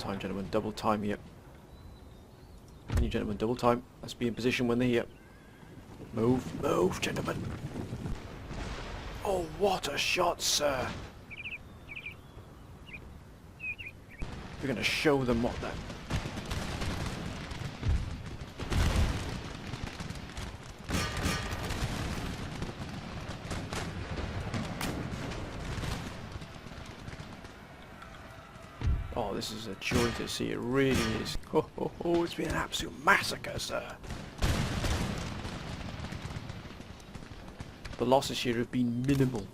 time, gentlemen. Double time here. Can you gentlemen double time? Let's be in position when they're here. Move, move, gentlemen. Oh, what a shot, sir. We're going to show them what that... Oh, this is a joy to see, it really is. Oh, oh, oh, it's been an absolute massacre, sir. The losses here have been minimal.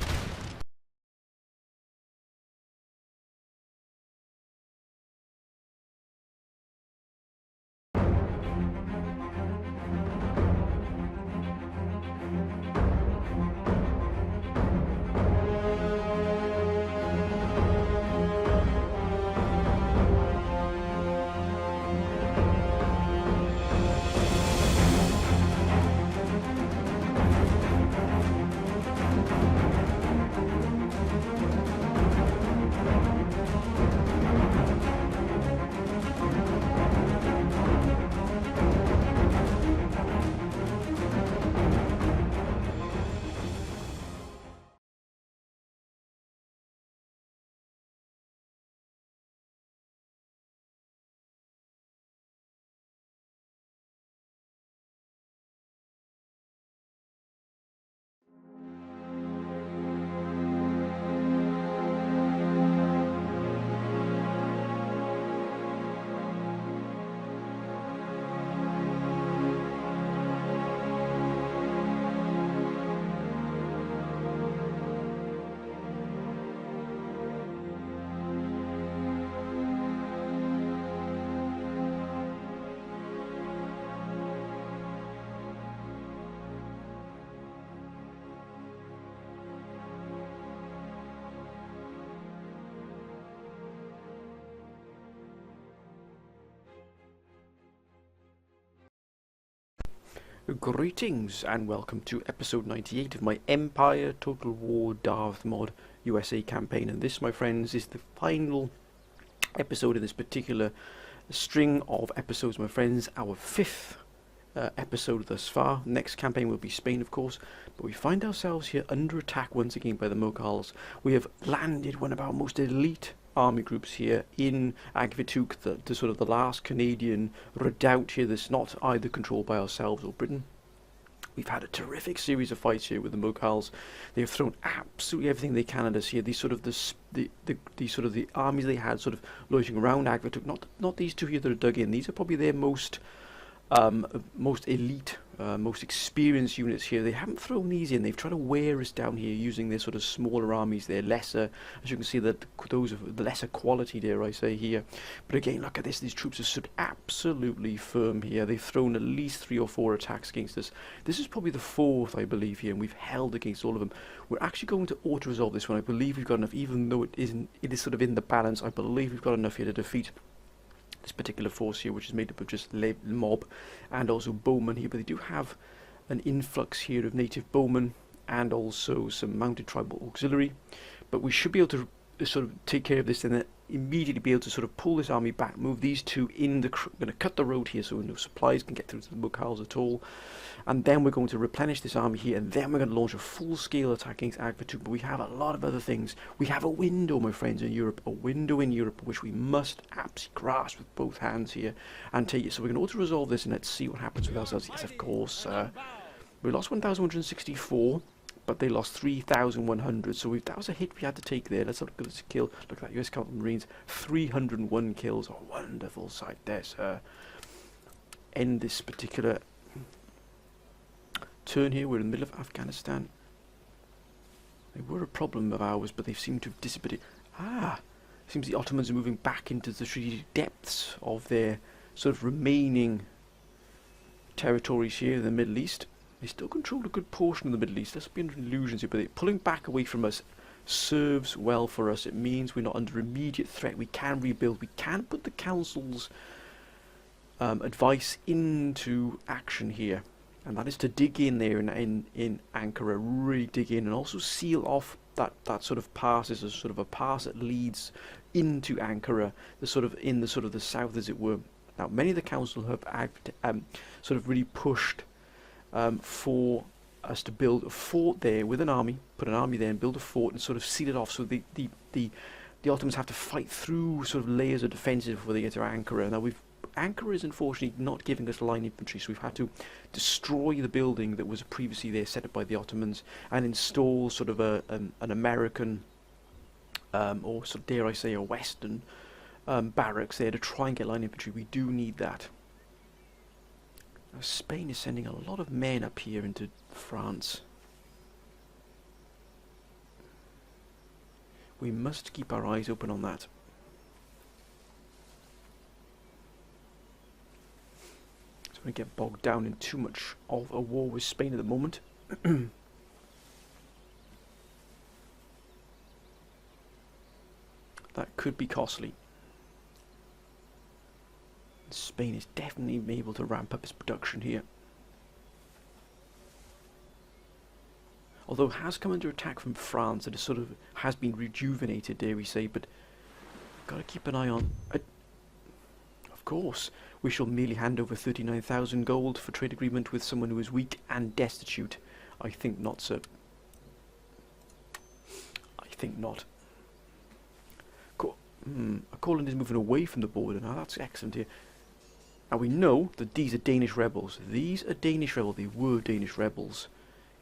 Greetings and welcome to episode 98 of my Empire Total War Darth mod USA campaign, and this, my friends, is the final episode in this particular string of episodes, my friends. Our fifth episode thus far. Next campaign will be Spain, of course, but we find ourselves here under attack once again by the Moghals. We have landed one of our most elite army groups here in Agvituk, the sort of the last Canadian redoubt here that's not either controlled by ourselves or Britain. We've had a terrific series of fights here with the Moghals. They have thrown absolutely everything they can at us here. These sort of the armies they had sort of loitering around Agvituk. Not these two here that are dug in. These are probably their most elite, most experienced units here. They haven't thrown these in. They've tried to wear us down here using their sort of smaller armies. They're lesser, as you can see, that those of the lesser quality, dare I say, here. But again, look at this. These troops have stood absolutely firm here. They've thrown at least 3 or 4 attacks against us. This is probably the 4th, I believe, here, and we've held against all of them. We're actually going to auto-resolve this one. I believe we've got enough, even though it is sort of in the balance. I believe we've got enough here to defeat this particular force here, which is made up of just mob and also bowmen here, but they do have an influx here of native bowmen and also some mounted tribal auxiliary. But we should be able to sort of take care of this and then immediately be able to sort of pull this army back, move these two in the... We're going to cut the road here so no supplies can get through to the Moghals at all. And then we're going to replenish this army here, and then we're going to launch a full-scale attack against Agvituk. But we have a lot of other things. We have a window, my friends, in Europe. A window in Europe which we must absolutely grasp with both hands here and take it. So we're going to auto-resolve this, and let's see what happens with ourselves. Yes, of course. We lost 1,164. But they lost 3,100, so that was a hit we had to take there. Let's have a look at this kill. Look at that, US Cavalry Marines, 301 kills. A wonderful sight there, sir. End this particular turn here. We're in the middle of Afghanistan. They were a problem of ours, but they seem to have dissipated. Seems the Ottomans are moving back into the strategic depths of their sort of remaining territories here in the Middle East. They still control a good portion of the Middle East. Let's be under illusions here, but pulling back away from us serves well for us. It means we're not under immediate threat. We can rebuild. We can put the Council's advice into action here, and that is to dig in there in Ankara, really dig in, and also seal off that sort of pass is a sort of a pass that leads into Ankara, the sort of in the sort of the south, as it were. Now, many of the council have sort of really pushed for us to build a fort there with an army, put an army there and build a fort and sort of seal it off, so the Ottomans have to fight through sort of layers of defences before they get to Ankara. Now, Ankara is unfortunately not giving us line infantry, so we've had to destroy the building that was previously there set up by the Ottomans and install sort of an American or sort of, dare I say, a Western barracks there to try and get line infantry. We do need that. Now, Spain is sending a lot of men up here into France. We must keep our eyes open on that. So we don't get bogged down in too much of a war with Spain at the moment. That could be costly. Spain is definitely able to ramp up its production here. Although it has come under attack from France, it sort of has been rejuvenated, dare we say, but got to keep an eye on. Of course, we shall merely hand over 39,000 gold for trade agreement with someone who is weak and destitute. I think not, sir. I think not. Courland is moving away from the border now. That's excellent here. Now we know that these are Danish rebels. These are Danish rebels. They were Danish rebels.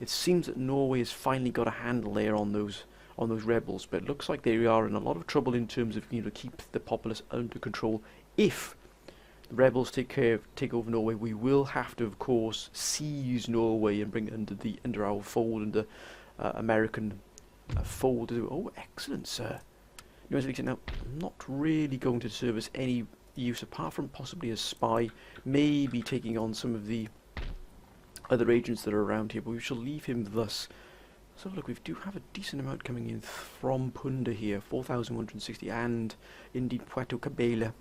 It seems that Norway has finally got a handle there on those rebels, but it looks like they are in a lot of trouble in terms of, you know, to keep the populace under control. If the rebels take over Norway, we will have to, of course, seize Norway and bring it under our fold, under American fold. Oh, excellent, sir. Now, I'm not really going to serve us any use apart from possibly a spy, maybe taking on some of the other agents that are around here, but we shall leave him thus. So look, we do have a decent amount coming in from Punda here, 4,160, and indeed Puerto Cabello.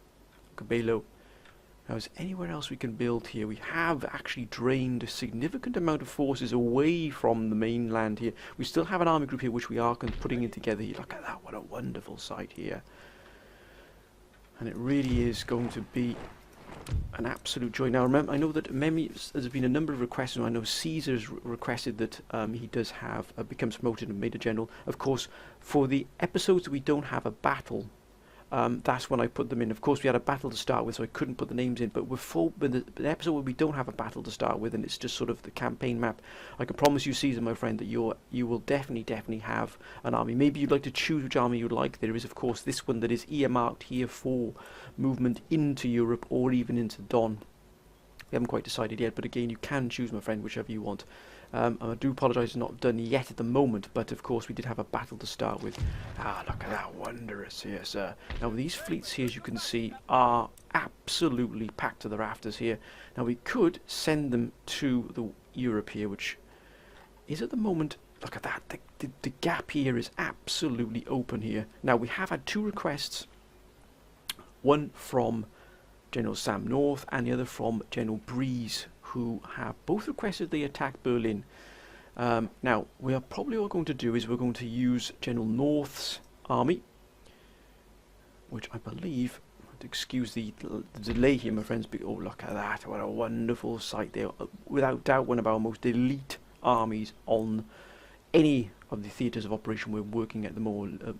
Now, is anywhere else we can build here? We have actually drained a significant amount of forces away from the mainland here. We still have an army group here which we are putting in together here. Look at that, what a wonderful sight here. And it really is going to be an absolute joy. Now, remember, I know that there's been a number of requests. I know Caesar's requested that he does have become promoted and made a general. Of course, for the episodes that we don't have a battle, that's when I put them in. Of course, we had a battle to start with, so I couldn't put the names in. But the episode where we don't have a battle to start with, and it's just sort of the campaign map, I can promise you, Caesar, my friend, that you will definitely have an army. Maybe you'd like to choose which army you'd like. There is, of course, this one that is earmarked here for movement into Europe or even into Don. We haven't quite decided yet, but again, you can choose, my friend, whichever you want. I do apologise, it's not done yet at the moment, but of course we did have a battle to start with. Ah, look at that, wondrous here, sir. Now these fleets here, as you can see, are absolutely packed to the rafters here. Now we could send them to the Europe here, which is at the moment, look at that, the gap here is absolutely open here. Now we have had two requests, one from General Sam North and the other from General Breeze, who have both requested they attack Berlin. Now, we are probably all going to do is we're going to use General North's army, which I believe, excuse the delay here, my friends, but oh, look at that, what a wonderful sight there. Without doubt, one of our most elite armies on any of the theatres of operation we're working at the moment,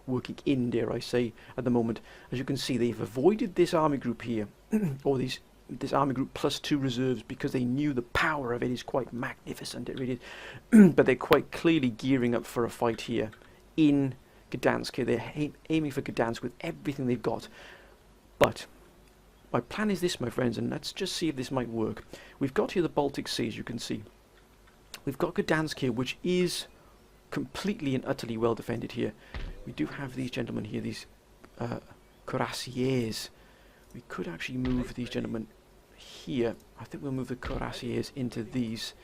working in, dare I say, at the moment. As you can see, they've avoided this army group here, or this army group plus 2 reserves, because they knew the power of it is quite magnificent, it really is. But they're quite clearly gearing up for a fight here in Gdansk here. They're aiming for Gdansk with everything they've got. But my plan is this, my friends, and let's just see if this might work. We've got here the Baltic Sea, as you can see. We've got Gdansk here, which is completely and utterly well defended here. We do have these gentlemen here, these cuirassiers. We could actually move these gentlemen here. I think we'll move the cuirassiers into this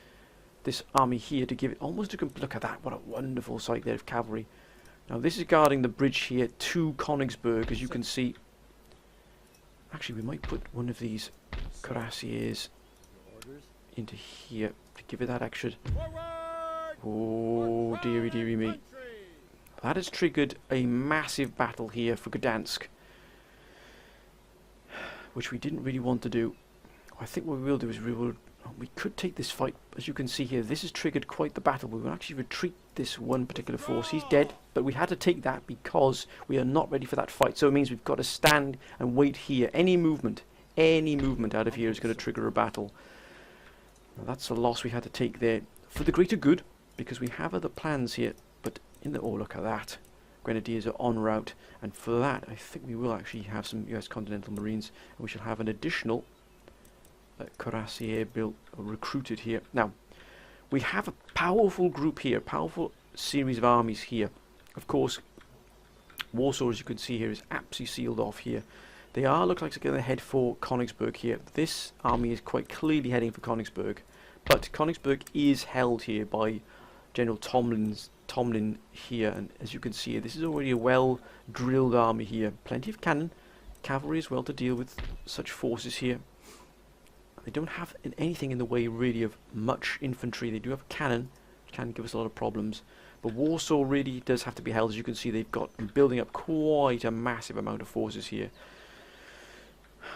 army here to give it almost a complete. Look at that, what a wonderful sight there of cavalry. Now this is guarding the bridge here to Königsberg, as you can see. Actually, we might put one of these cuirassiers into here to give it that extra. Oh, dearie me. That has triggered a massive battle here for Gdansk, which we didn't really want to do. I think what we will do is we could take this fight. As you can see here, this has triggered quite the battle. We will actually retreat this one particular force. He's dead, but we had to take that because we are not ready for that fight. So it means we've got to stand and wait here. Any movement out of here is going to trigger a battle. Now that's a loss we had to take there for the greater good, because we have other plans here. But in the, oh, look at that. Grenadiers are en route, and for that I think we will actually have some US Continental Marines, and we shall have an additional cuirassier built or recruited here. Now we have a powerful group here, powerful series of armies here. Of course, Warsaw, as you can see here, is absolutely sealed off here. They are look like they're going to head for Königsberg here. This army is quite clearly heading for Königsberg, but Königsberg is held here by General Tomlin here, and as you can see, this is already a well-drilled army here. Plenty of cannon, cavalry as well to deal with such forces here. They don't have anything in the way really of much infantry. They do have cannon, which can give us a lot of problems. But Warsaw really does have to be held. As you can see, they've got building up quite a massive amount of forces here.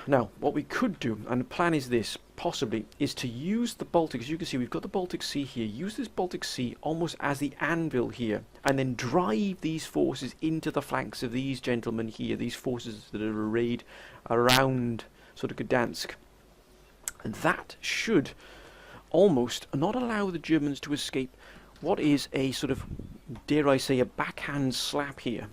Now, what we could do, and the plan is this, possibly, is to use the Baltic. As you can see, we've got the Baltic Sea here. Use this Baltic Sea almost as the anvil here, and then drive these forces into the flanks of these gentlemen here, these forces that are arrayed around sort of Gdansk. And that should almost not allow the Germans to escape what is a sort of, dare I say, a backhand slap here.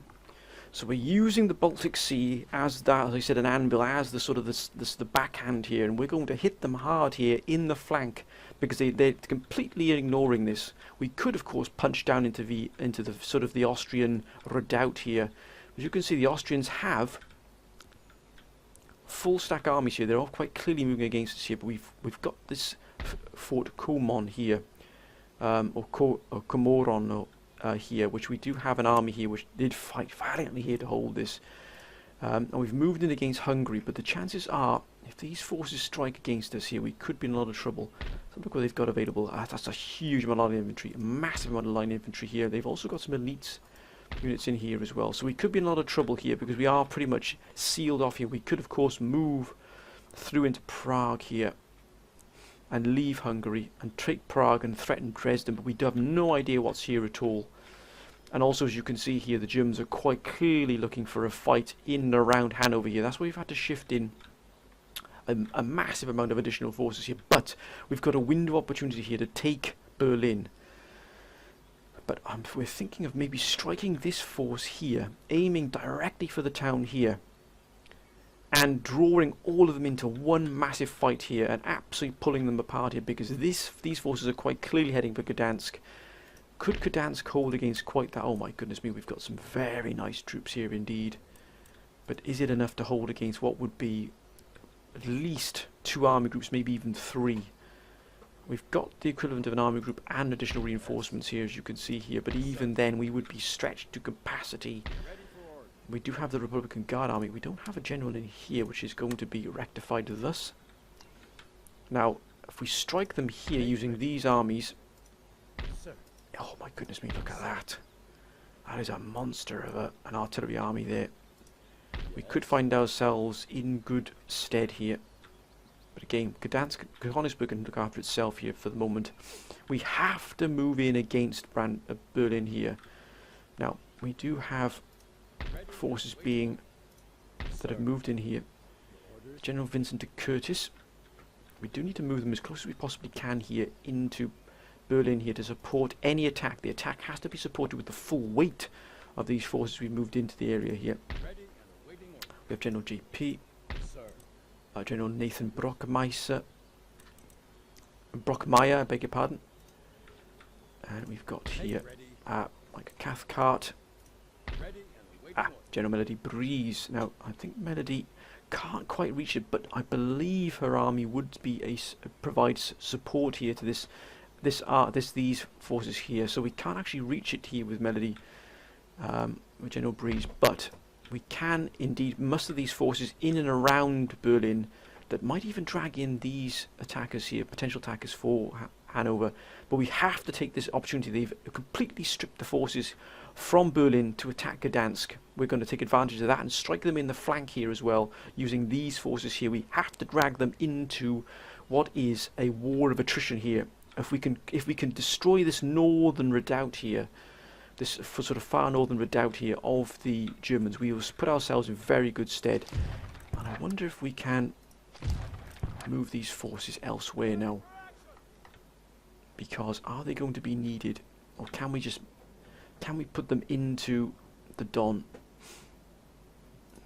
So we're using the Baltic Sea as that, as I said, an anvil, as the sort of the backhand here, and we're going to hit them hard here in the flank because they're completely ignoring this. We could, of course, punch down into the sort of the Austrian redoubt here. As you can see, the Austrians have full stack armies here. They're all quite clearly moving against us here, but we've got this Fort Komon here, or Komoron here, which we do have an army here which did fight valiantly here to hold this. And we've moved in against Hungary, but the chances are, if these forces strike against us here, we could be in a lot of trouble. So look what they've got available. That's a huge amount of line infantry, a massive amount of line infantry here. They've also got some elites units in here as well. So we could be in a lot of trouble here because we are pretty much sealed off here. We could, of course, move through into Prague here and leave Hungary and take Prague and threaten Dresden, but we do have no idea what's here at all. And also, as you can see here, the Germans are quite clearly looking for a fight in and around Hanover here. That's why we've had to shift in a massive amount of additional forces here. But we've got a window of opportunity here to take Berlin. But we're thinking of maybe striking this force here, aiming directly for the town here, and drawing all of them into one massive fight here and absolutely pulling them apart here, because these forces are quite clearly heading for Gdansk. Could Gdansk hold against quite that? Oh my goodness me, we've got some very nice troops here indeed. But is it enough to hold against what would be at least 2 army groups, maybe even 3? We've got the equivalent of an army group and additional reinforcements here, as you can see here, but even then we would be stretched to capacity. We do have the Republican Guard army. We don't have a general in here, which is going to be rectified thus. Now, if we strike them here using these armies... Oh my goodness me, look at that. That is a monster of an artillery army there. We could find ourselves in good stead here. But again, Königsberg can look after itself here for the moment. We have to move in against Berlin here. Now, we do have forces that have moved in here. General Vincent de Curtis. We do need to move them as close as we possibly can here into Berlin here to support any attack. The attack has to be supported with the full weight of these forces we moved into the area here. We have General JP, General Nathan Brockmeyer, I beg your pardon. And we've got here Mike Cathcart, General Melody Breeze. Now, I think Melody can't quite reach it, but I believe her army would be provides support here to these forces here. So we can't actually reach it here with Melody, with General Breeze, but we can indeed muster these forces in and around Berlin that might even drag in these attackers here, potential attackers for Hanover. But we have to take this opportunity. They've completely stripped the forces from Berlin to attack Gdansk. We're going to take advantage of that and strike them in the flank here as well, using these forces here. We have to drag them into what is a war of attrition here. If we can destroy this northern redoubt here, this sort of far northern redoubt here of the Germans, we will put ourselves in very good stead. And I wonder if we can move these forces elsewhere now. Because are they going to be needed, or can we put them into the Don?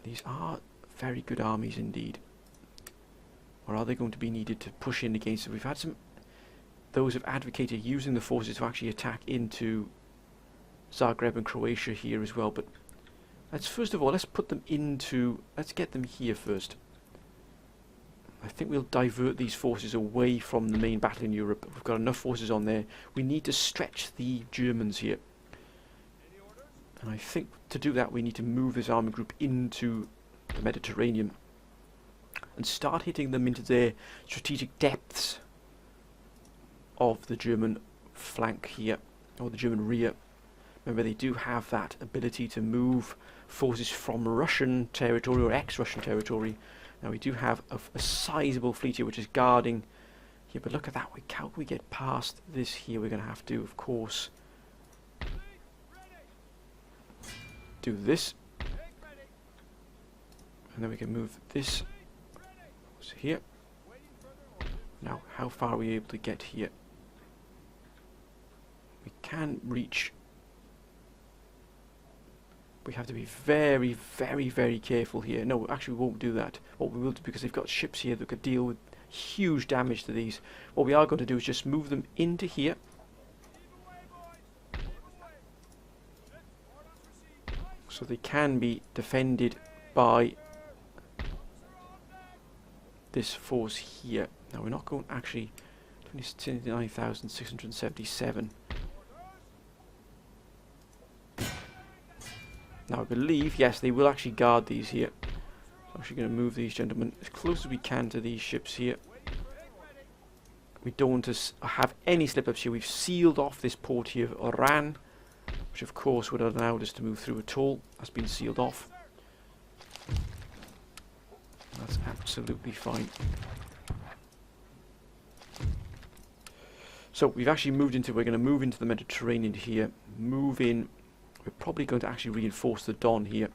These are very good armies indeed. Or are they going to be needed to push in against them? We've had those have advocated using the forces to actually attack into Zagreb and Croatia here as well. But first of all, let's get them here first. I think we'll divert these forces away from the main battle in Europe. We've got enough forces on there. We need to stretch the Germans here. And I think to do that we need to move this army group into the Mediterranean and start hitting them into their strategic depths of the German flank here, or the German rear. Remember, they do have that ability to move forces from Russian territory or ex-Russian territory. Now we do have a sizable fleet here which is guarding here, but look at that, how can we get past this here? We're going to have to, of course, do this, and then we can move this here. Now, how far are we able to get here? We can reach. We have to be very, very, very careful here. No, actually we won't do that. What we will do, because they've got ships here that could deal with huge damage to these, what we are going to do is just move them into here. So they can be defended by this force here. Now we're not going actually 29,677. Now I believe, yes, they will actually guard these here. So I'm actually going to move these gentlemen as close as we can to these ships here. We don't want to have any slip-ups here. We've sealed off this port here of Oran, which of course would have allowed us to move through at all. That's been sealed off. That's absolutely fine. So we've actually we're going to move into the Mediterranean here. Move in. We're probably going to actually reinforce the Don here.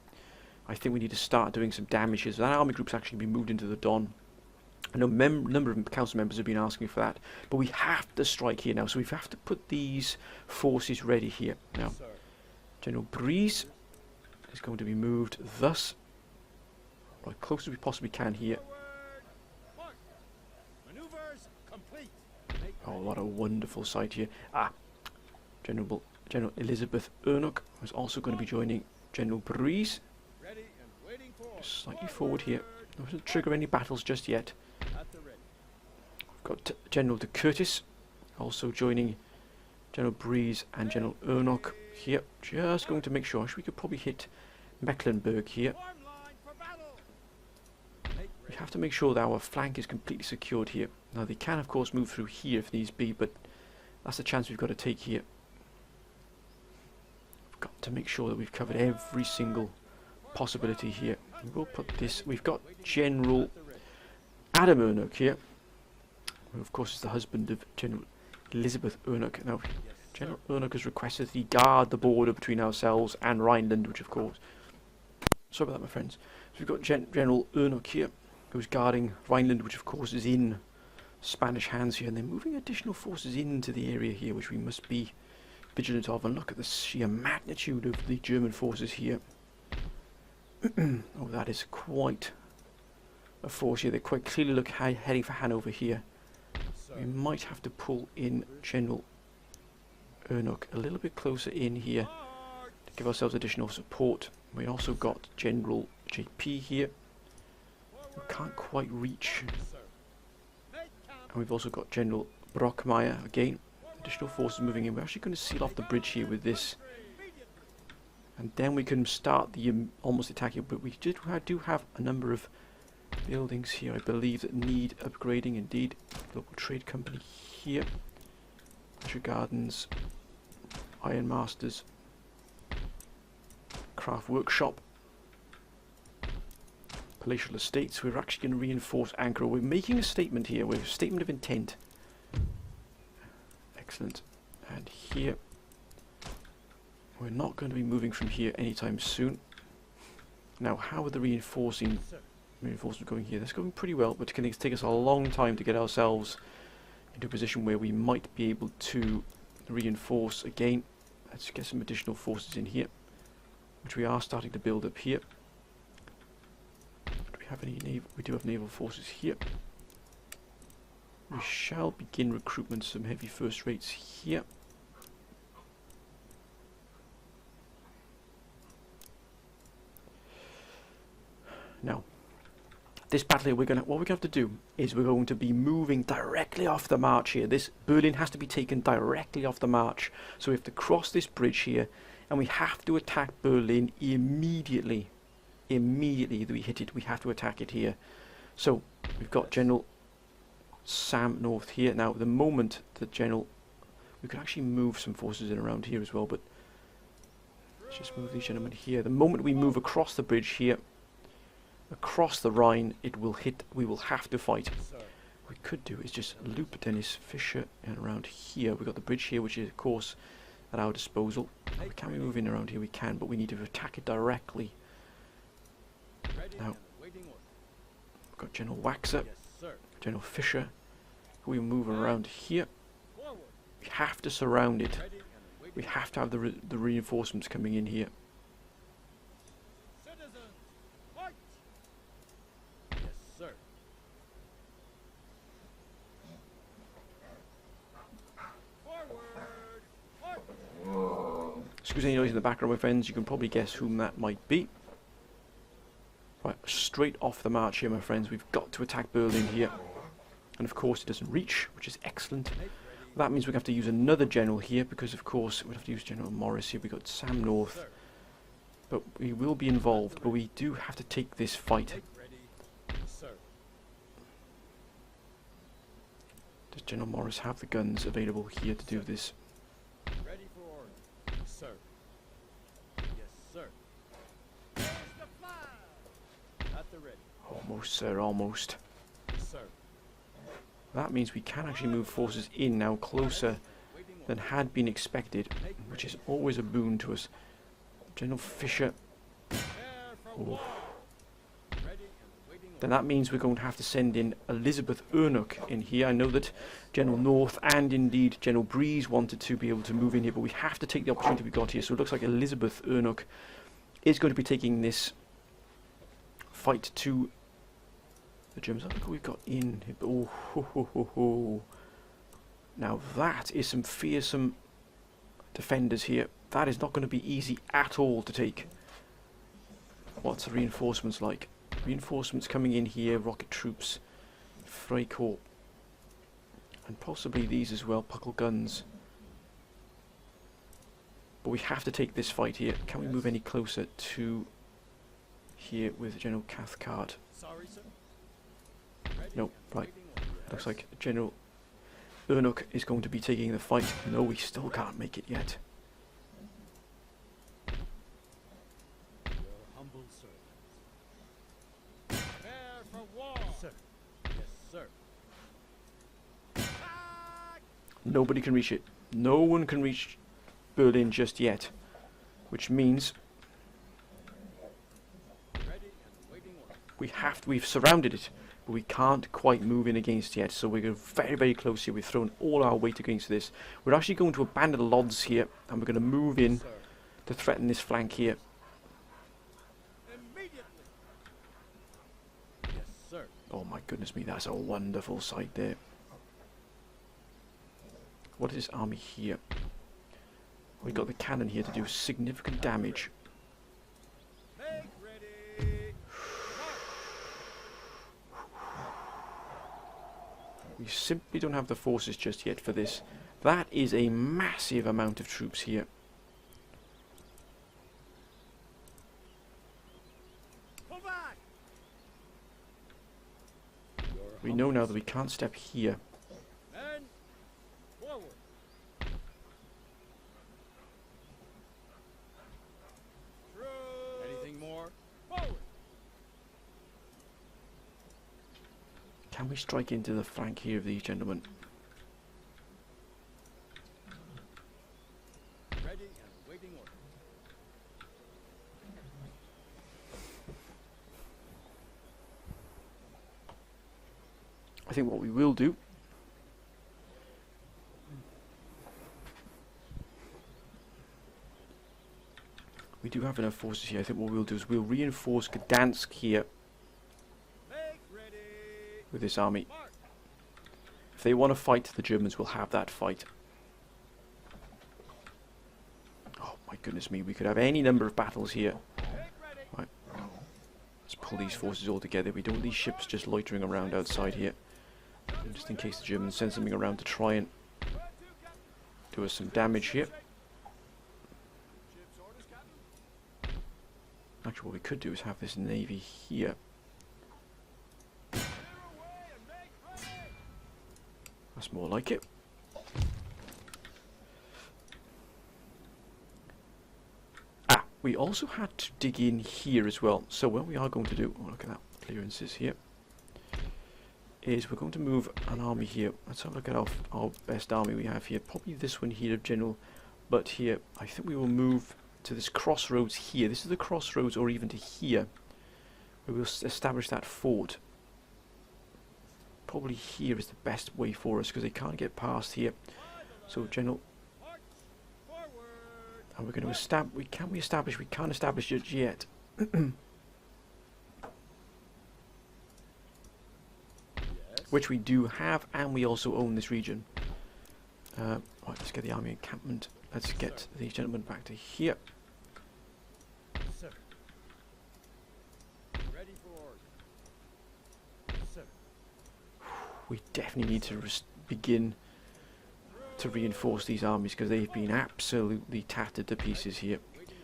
I think we need to start doing some damage here. So that army group's actually been moved into the Don. I know a number of council members have been asking for that, but we have to strike here now. So we have to put these forces ready here. Now, General Breeze is going to be moved thus, as close as we possibly can here. Oh, what a wonderful sight here. General Elizabeth Ernok is also going to be joining General Breeze. Just slightly forward here. I don't trigger any battles just yet. We've got General de Curtis also joining General Breeze and General Ernok here. Just going to make sure. We could probably hit Mecklenburg here. We have to make sure that our flank is completely secured here. Now they can of course move through here if needs be, but that's the chance we've got to take here. We've got to make sure that we've covered every single possibility here. We'll put this. We've got General Adam Ernok here, who of course is the husband of General Elizabeth Ernok. Now, General Ernok has requested that he guard the border between ourselves and Rhineland, which of course. Sorry about that, my friends. So we've got General Ernok here, who's guarding Rhineland, which of course is in Spanish hands here, and they're moving additional forces into the area here, which we must be vigilant of. And look at the sheer magnitude of the German forces here. Oh, that is quite a force here. They quite clearly look heading for Hanover here. We might have to pull in General Ernok a little bit closer in here to give ourselves additional support. We also got General JP here. We can't quite reach. And we've also got General Brockmeyer again. Additional forces moving in. We're actually going to seal off the bridge here with this. And then we can start the almost attacking, but we do have a number of buildings here, I believe, that need upgrading indeed. Local trade company here. Pleasure Gardens. Iron Masters. Craft Workshop. Palatial Estates. We're actually going to reinforce Ankara. We're making a statement here. We're a statement of intent. Excellent. And here, we're not going to be moving from here anytime soon. Now, how are the reinforcements going here? That's going pretty well, but it's going to take us a long time to get ourselves into a position where we might be able to reinforce again. Let's get some additional forces in here, which we are starting to build up here. Do we have any naval? We do have naval forces here. We shall begin recruitment, some heavy first rates here. Now, this battle here, what we're going to have to do is we're going to be moving directly off the march here. This Berlin has to be taken directly off the march. So we have to cross this bridge here, and we have to attack Berlin immediately. Immediately that we hit it, we have to attack it here. So we've got General Sam North here. Now, the moment that we could actually move some forces in around here as well, but let's just move these gentlemen here. The moment we move across the bridge here, across the Rhine, we will have to fight. What we could do is just loop Dennis Fisher and around here. We've got the bridge here, which is of course at our disposal. Can we move in around here? We can, but we need to attack it directly. Now, we've got General Waxer, General Fisher. We move around here. We have to surround it. We have to have the reinforcements coming in here. Excuse any noise in the background, my friends. You can probably guess whom that might be. Right, straight off the march here, my friends. We've got to attack Berlin here. And of course it doesn't reach, which is excellent. That means we have to use another general here, because of course we'd have to use General Morris here. We've got Sam North. But we will be involved, but we do have to take this fight. Does General Morris have the guns available here to do this? Ready for order, sir. Yes, sir. At the ready. Almost, sir, almost. Sir. That means we can actually move forces in now closer than had been expected, which is always a boon to us. General Fisher. Oh. Then that means we're going to have to send in Elizabeth Ernuk in here. I know that General North and indeed General Breeze wanted to be able to move in here, but we have to take the opportunity we got here. So it looks like Elizabeth Ernuk is going to be taking this fight to the Germans. Look what we've got in here. Oh, ho, ho, ho, ho. Now that is some fearsome defenders here. That is not going to be easy at all to take. What's the reinforcements like? Reinforcements coming in here, rocket troops, Freikorps, and possibly these as well, Puckle guns. But we have to take this fight here. Can we move any closer to here with General Cathcart? Sorry, sir. No, right. Looks like General Ernuk is going to be taking the fight. No, we still can't make it yet. Your humble servant. Prepare for war, sir. Yes, sir. Nobody can reach it. No one can reach Berlin just yet, which means we've surrounded it, but we can't quite move in against yet. So we're very, very close here. We've thrown all our weight against this. We're actually going to abandon Lodz here, and we're going to move in to threaten this flank here. Immediately. Yes, sir. Oh my goodness me, that's a wonderful sight there. What is this army here? We've got the cannon here to do significant damage. Make ready. We simply don't have the forces just yet for this. That is a massive amount of troops here. Pull back. we know now that we can't step here. Men, forward. True. Anything more? Forward. Can we strike into the flank here of these gentlemen? Ready and awaiting order. I think what we will do we do have enough forces here. I think what we'll do is we'll reinforce Gdansk here Make ready. with this army. March. If they want to fight, the Germans will have that fight. Oh my goodness me, we could have any number of battles here. Make ready. Right. Let's pull these forces all together. We don't want these ships just loitering around outside here. And just in case the Germans send something around to try and do us some damage here. Ship's orders, Captain. Actually, what we could do is have this navy here. Clear away and make ready. That's more like it. Ah, we also had to dig in here as well. So what we are going to do, oh look at that, clearances here, is we're going to move an army here. Let's have a look at our best army we have here. Probably this one here of General But here. I think we will move to this crossroads here. This is the crossroads, or even to here, where we'll establish that fort. Probably here is the best way for us, because they can't get past here. So General, March. Forward. and we're going to establish, we can't establish it yet. Yes. Which we do have, and we also own this region. Right, let's get the army encampment. Let's get these gentlemen back to here. Sir. Ready for order. Sir. We definitely need to begin to reinforce these armies, because they've been absolutely tattered to pieces here. Waiting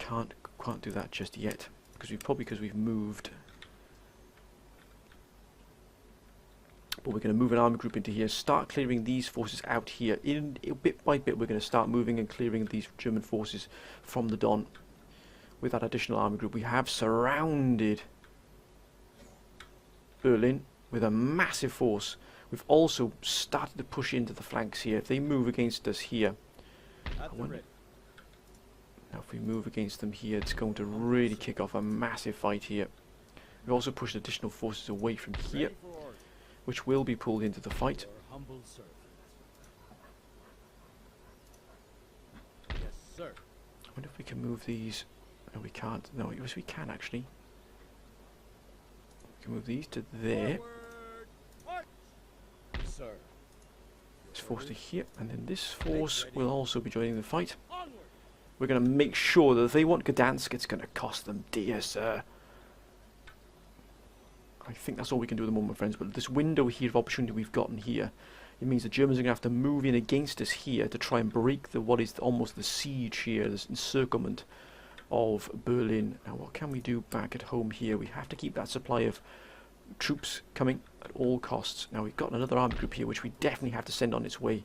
order. We can't do that just yet, because we've moved. But we're going to move an army group into here, start clearing these forces out here. Bit by bit, we're going to start moving and clearing these German forces from the Don. With that additional army group, we have surrounded Berlin with a massive force. We've also started to push into the flanks here. If they move against us here, At the ready. now if we move against them here, it's going to really kick off a massive fight here. We've also pushed additional forces away from here, Ready for order. which will be pulled into the fight. Your humble servant. Yes, sir. I wonder if we can move these. No, we can't. No, yes, we can actually. We can move these to there. Forward. March. Sir. This force to here, and then this force will also be joining the fight. Onward. We're going to make sure that if they want Gdansk, it's going to cost them dear, sir. I think that's all we can do at the moment, friends. But this window here of opportunity we've gotten here, it means the Germans are going to have to move in against us here to try and break what is almost the siege here, this encirclement of Berlin. Now, what can we do back at home here? We have to keep that supply of troops coming at all costs. Now, we've got another army group here, which we definitely have to send on its way.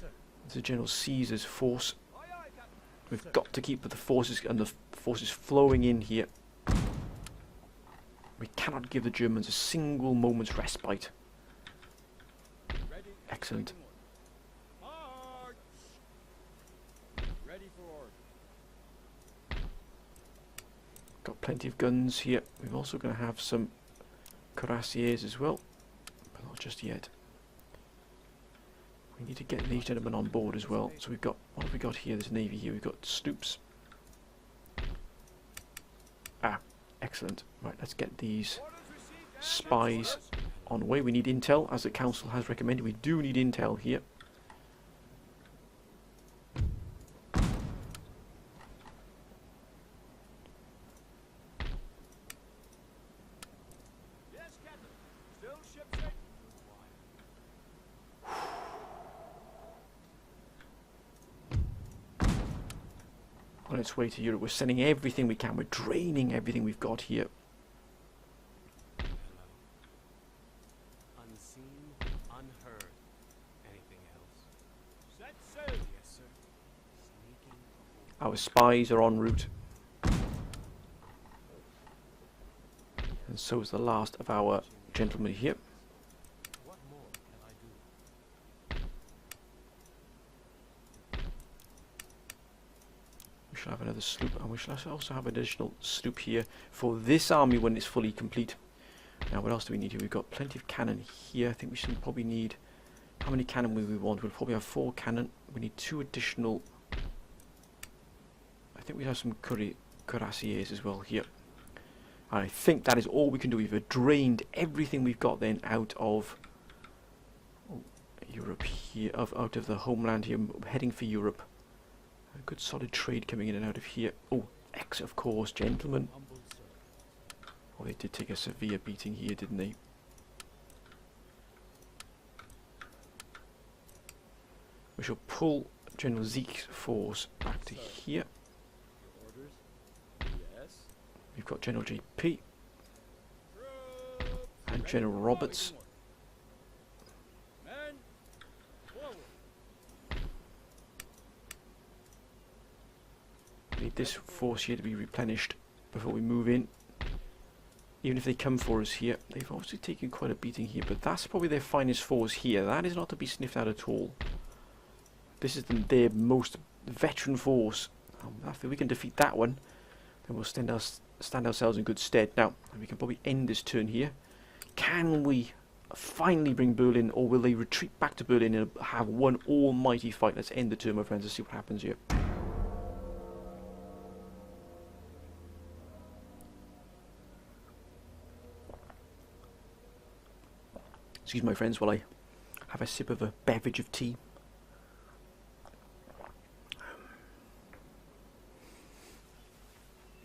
Sir. This is General Caesar's force. Aye, aye, Captain. We've got to keep the forces and the forces flowing in here. We cannot give the Germans a single moment's respite. Ready. Excellent. Waiting order. March. Ready for order. Got plenty of guns here. We're also going to have some cuirassiers as well, but not just yet. We need to get these gentlemen on board as well. So we've got, what have we got here? This navy here. We've got sloops. Ah, excellent. Right, let's get these Orders received and spies executed. on the way. We need intel, as the council has recommended. We do need intel here. Yes, Captain. Still shipshape. On its way to Europe. We're sending everything we can. We're draining everything we've got here. Unseen, unheard. Anything else? Set sail. Yes, sir. Sneaking. Our spies are en route. And so is the last of our gentlemen here. What more can I do? We shall have another sloop, and we shall also have an additional sloop here for this army when it's fully complete. Now, what else do we need here? We've got plenty of cannon here. I think we should probably need... How many cannon will we want? We'll probably have 4 cannon. We need 2 additional... I think we have some cuirassiers as well here. And I think that is all we can do. We've drained everything we've got then out of Europe here, out of the homeland here, heading for Europe. A good solid trade coming in and out of here. Oh, X of course, gentlemen. Humble servant. Oh, they did take a severe beating here, didn't they? We shall pull General Zeke's force back to here. Your orders? Yes. We've got General JP Troops. and ready General for Roberts. fighting order. Men, forward. We need this force here to be replenished before we move in. Even if they come for us here, they've obviously taken quite a beating here, but that's probably their finest force here. That is not to be sniffed at at all. This is their most veteran force. After we can defeat that one, then we'll stand ourselves in good stead. Now, we can probably end this turn here. Can we finally bring Berlin, or will they retreat back to Berlin and have one almighty fight? Let's end the turn, my friends. Let's see what happens here. Excuse me, my friends, while I have a sip of a beverage of tea.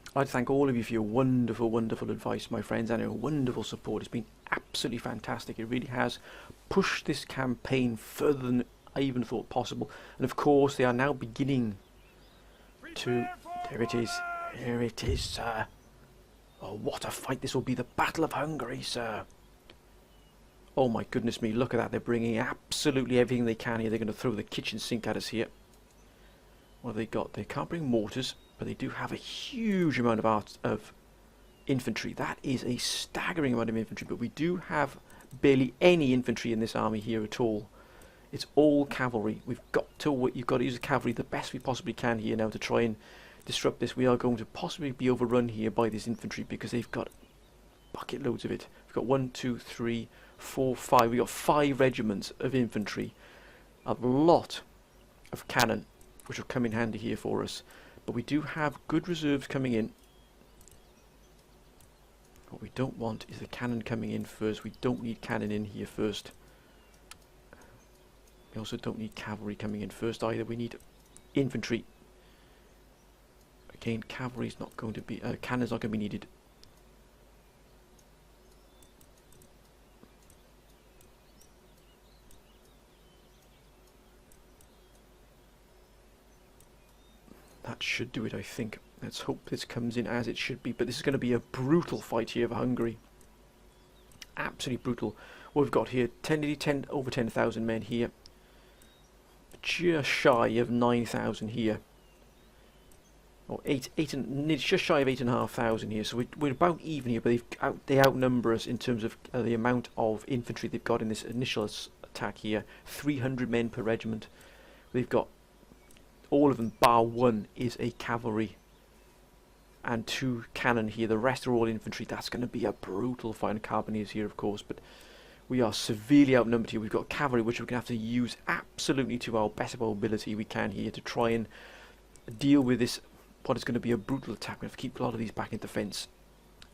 I'd like to thank all of you for your wonderful, wonderful advice, my friends, and your wonderful support. It's been absolutely fantastic. It really has pushed this campaign further than I even thought possible. And of course, they are now beginning to... There it is. Here it is, sir. Oh, what a fight this will be. The Battle of Hungary, sir. Oh my goodness me, look at that. They're bringing absolutely everything they can here. They're going to throw the kitchen sink at us here. What have they got? They can't bring mortars, but they do have a huge amount of infantry. That is a staggering amount of infantry, but we do have barely any infantry in this army here at all. It's all cavalry. You've got to use the cavalry the best we possibly can here now to try and disrupt this. We are going to possibly be overrun here by this infantry because they've got bucket loads of it. We've got 1, 2, 3, 4, 5. We've got 5 regiments of infantry. A lot of cannon, which will come in handy here for us. But we do have good reserves coming in. What we don't want is the cannon coming in first. We don't need cannon in here first. We also don't need cavalry coming in first either. We need infantry. Again, cavalry is not going to be... cannon's not going to be needed. That should do it, I think. Let's hope this comes in as it should be. But this is going to be a brutal fight here for Hungary. Absolutely brutal. What we've got here, over 10,000 men here. Just shy of 9,000 here. Or just shy of 8,500 here. So we're about even here, but they outnumber us in terms of the amount of infantry they've got in this initial attack here. 300 men per regiment. They've got all of them, bar 1, is a cavalry and 2 cannon here. The rest are all infantry. That's going to be a brutal fight. And Carbineers here, of course, but we are severely outnumbered here. We've got cavalry, which we're going to have to use absolutely to our best of our ability we can here to try and deal with this, what is going to be a brutal attack. We have to keep a lot of these back in defence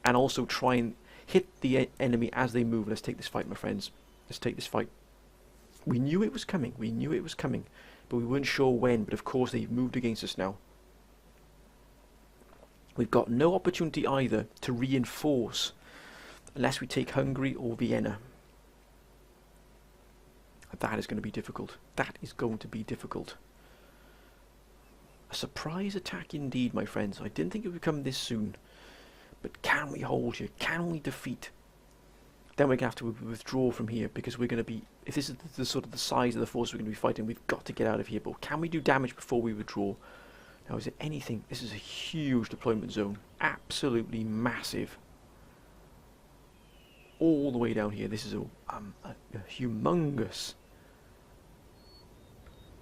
and also try and hit the enemy as they move. Let's take this fight, my friends. Let's take this fight. We knew it was coming. We knew it was coming. But we weren't sure when, but of course they've moved against us now. We've got no opportunity either to reinforce unless we take Hungary or Vienna. That is going to be difficult. That is going to be difficult. A surprise attack indeed, my friends. I didn't think it would come this soon. But can we hold here? Can we defeat then we're going to have to withdraw from here, because we're going to be, if this is the sort of the size of the force we're going to be fighting, we've got to get out of here. But can we do damage before we withdraw? Now, is there anything? This is a huge deployment zone, absolutely massive. All the way down here, this is a humongous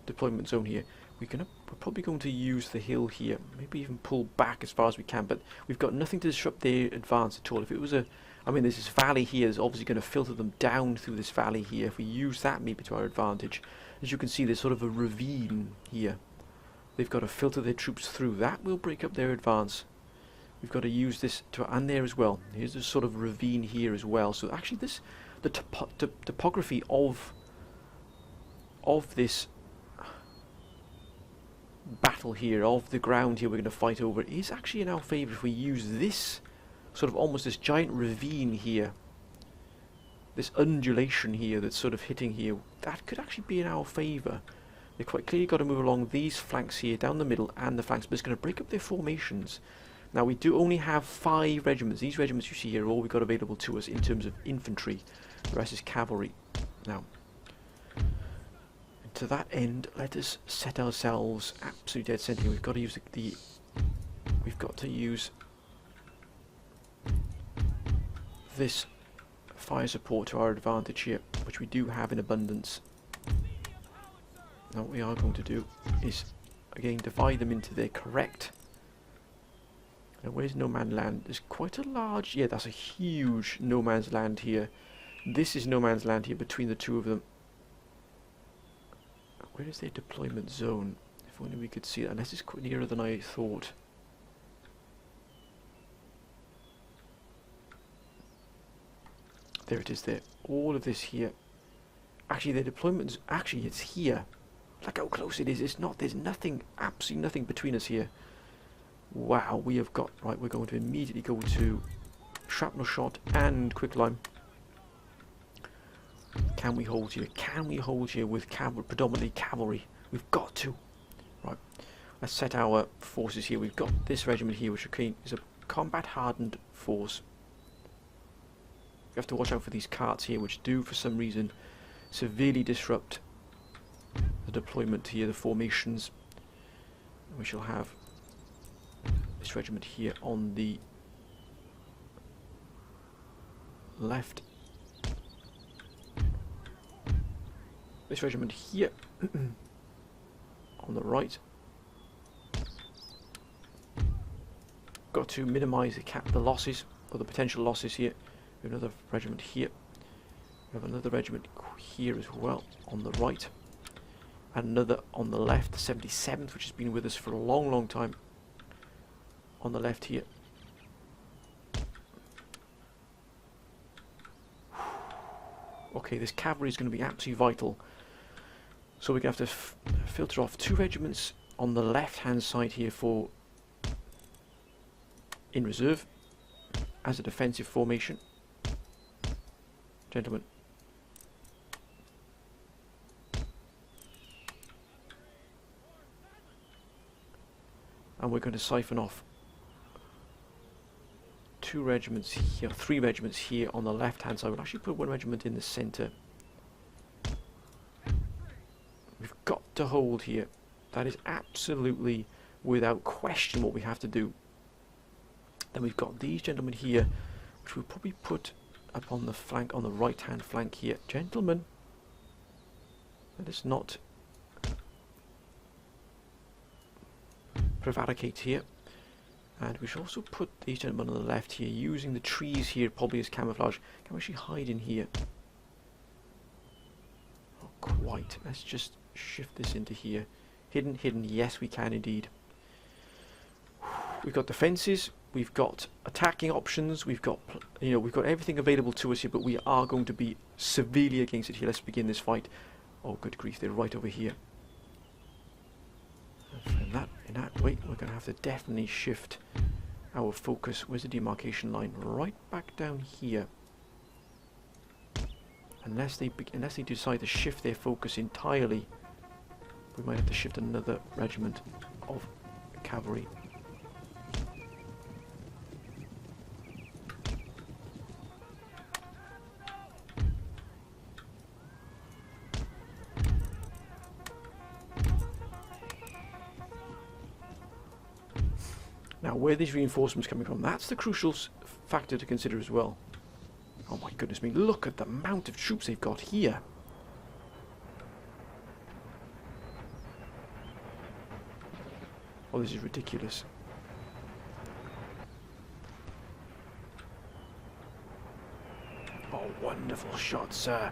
deployment zone here. We're probably going to use the hill here, maybe even pull back as far as we can, but we've got nothing to disrupt their advance at all. If it was a, I mean, there's this valley here is obviously going to filter them down through this valley here. If we use that maybe to our advantage, as you can see, there's sort of a ravine here. They've got to filter their troops through. That will break up their advance. We've got to use this to, and there as well. Here's a sort of ravine here as well. So actually, the topography of this battle here, of the ground here we're going to fight over, is actually in our favour if we use this sort of almost this giant ravine here, this undulation here that's sort of hitting here. That could actually be in our favour. They've quite clearly got to move along these flanks here, down the middle and the flanks, but it's going to break up their formations. Now we do only have 5 regiments. These regiments you see here are all we've got available to us in terms of infantry. The rest is cavalry. Now, to that end, let us set ourselves absolutely dead centre. We've got to use we've got to use this fire support to our advantage here, which we do have in abundance. Now what we are going to do is again divide them into their correct. Now where's no man's land? There's quite a large, yeah, that's a huge no man's land here. This is no man's land here between the two of them. Where is their deployment zone? If only we could see it, unless it's quite nearer than I thought. There it is there. All of this here. Actually their deployment, actually it's here. Look how close it is. It's not, there's nothing, absolutely nothing between us here. Wow, we have got, right, we're going to immediately go to shrapnel shot and quicklime. Can we hold here? Can we hold here with predominantly cavalry? We've got to. Right, let's set our forces here. We've got this regiment here, which is a combat hardened force. We have to watch out for these carts here, which do for some reason severely disrupt the deployment here, the formations. And we shall have this regiment here on the left. This regiment here on the right. Got to minimise the losses, or the potential losses here. We have another regiment here. We have another regiment here as well on the right. And another on the left, the 77th, which has been with us for a long, long time. On the left here. Okay, this cavalry is going to be absolutely vital. So we're going to have to filter off 2 regiments on the left-hand side here for in reserve as a defensive formation. Gentlemen. And we're going to siphon off 2 regiments here, 3 regiments here on the left-hand side. We'll actually put 1 regiment in the centre. We've got to hold here. That is absolutely, without question, what we have to do. Then we've got these gentlemen here, which we'll probably put up on the flank, on the right-hand flank here. Gentlemen, let us not prevaricate here. And we should also put these gentlemen on the left here, using the trees here probably as camouflage. Can we actually hide in here? Not quite. Let's just shift this into here. Hidden, hidden. Yes, we can indeed. We've got defences. We've got attacking options. We've got, we've got everything available to us here. But we are going to be severely against it here. Let's begin this fight. Oh, good grief! They're right over here. In that way, we're going to have to definitely shift our focus. Where's the demarcation line? Right back down here. Unless they decide to shift their focus entirely, we might have to shift another regiment of cavalry. Now, where are these reinforcements coming from? That's the crucial factor to consider as well. Oh my goodness me, look at the amount of troops they've got here. Oh, this is ridiculous. Oh, wonderful shot, sir.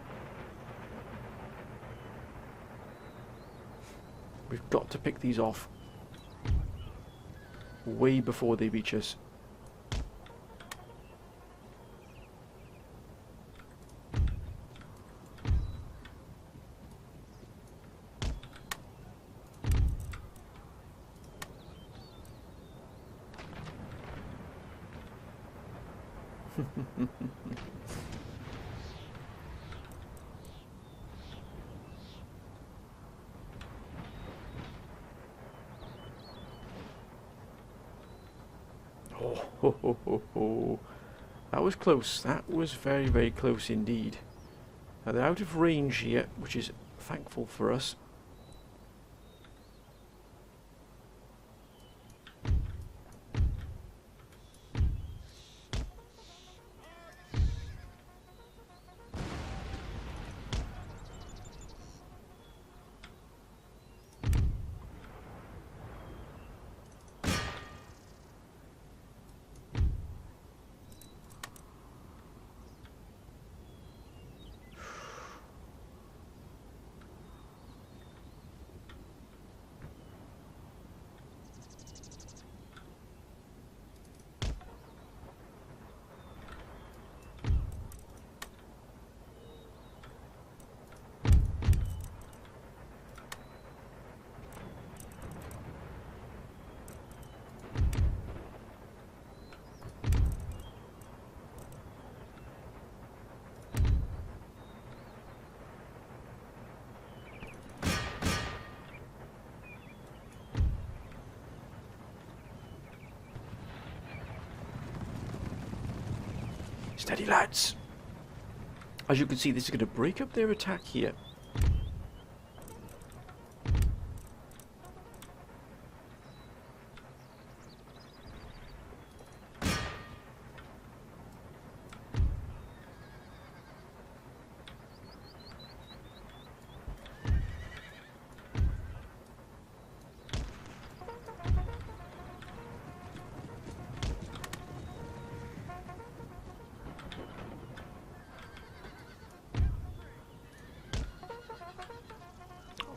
We've got to pick these off way before they reach us. Oh, ho, ho, ho, ho. That was close. That was very, very close indeed. Now they're out of range here, which is thankful for us. Steady, lads. As you can see, this is going to break up their attack here.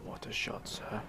What a shot, sir.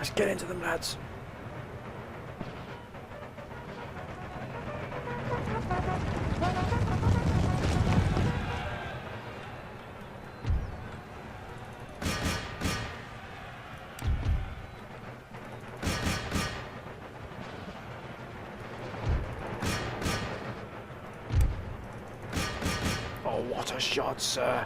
Let's get into them, lads. Oh, what a shot, sir.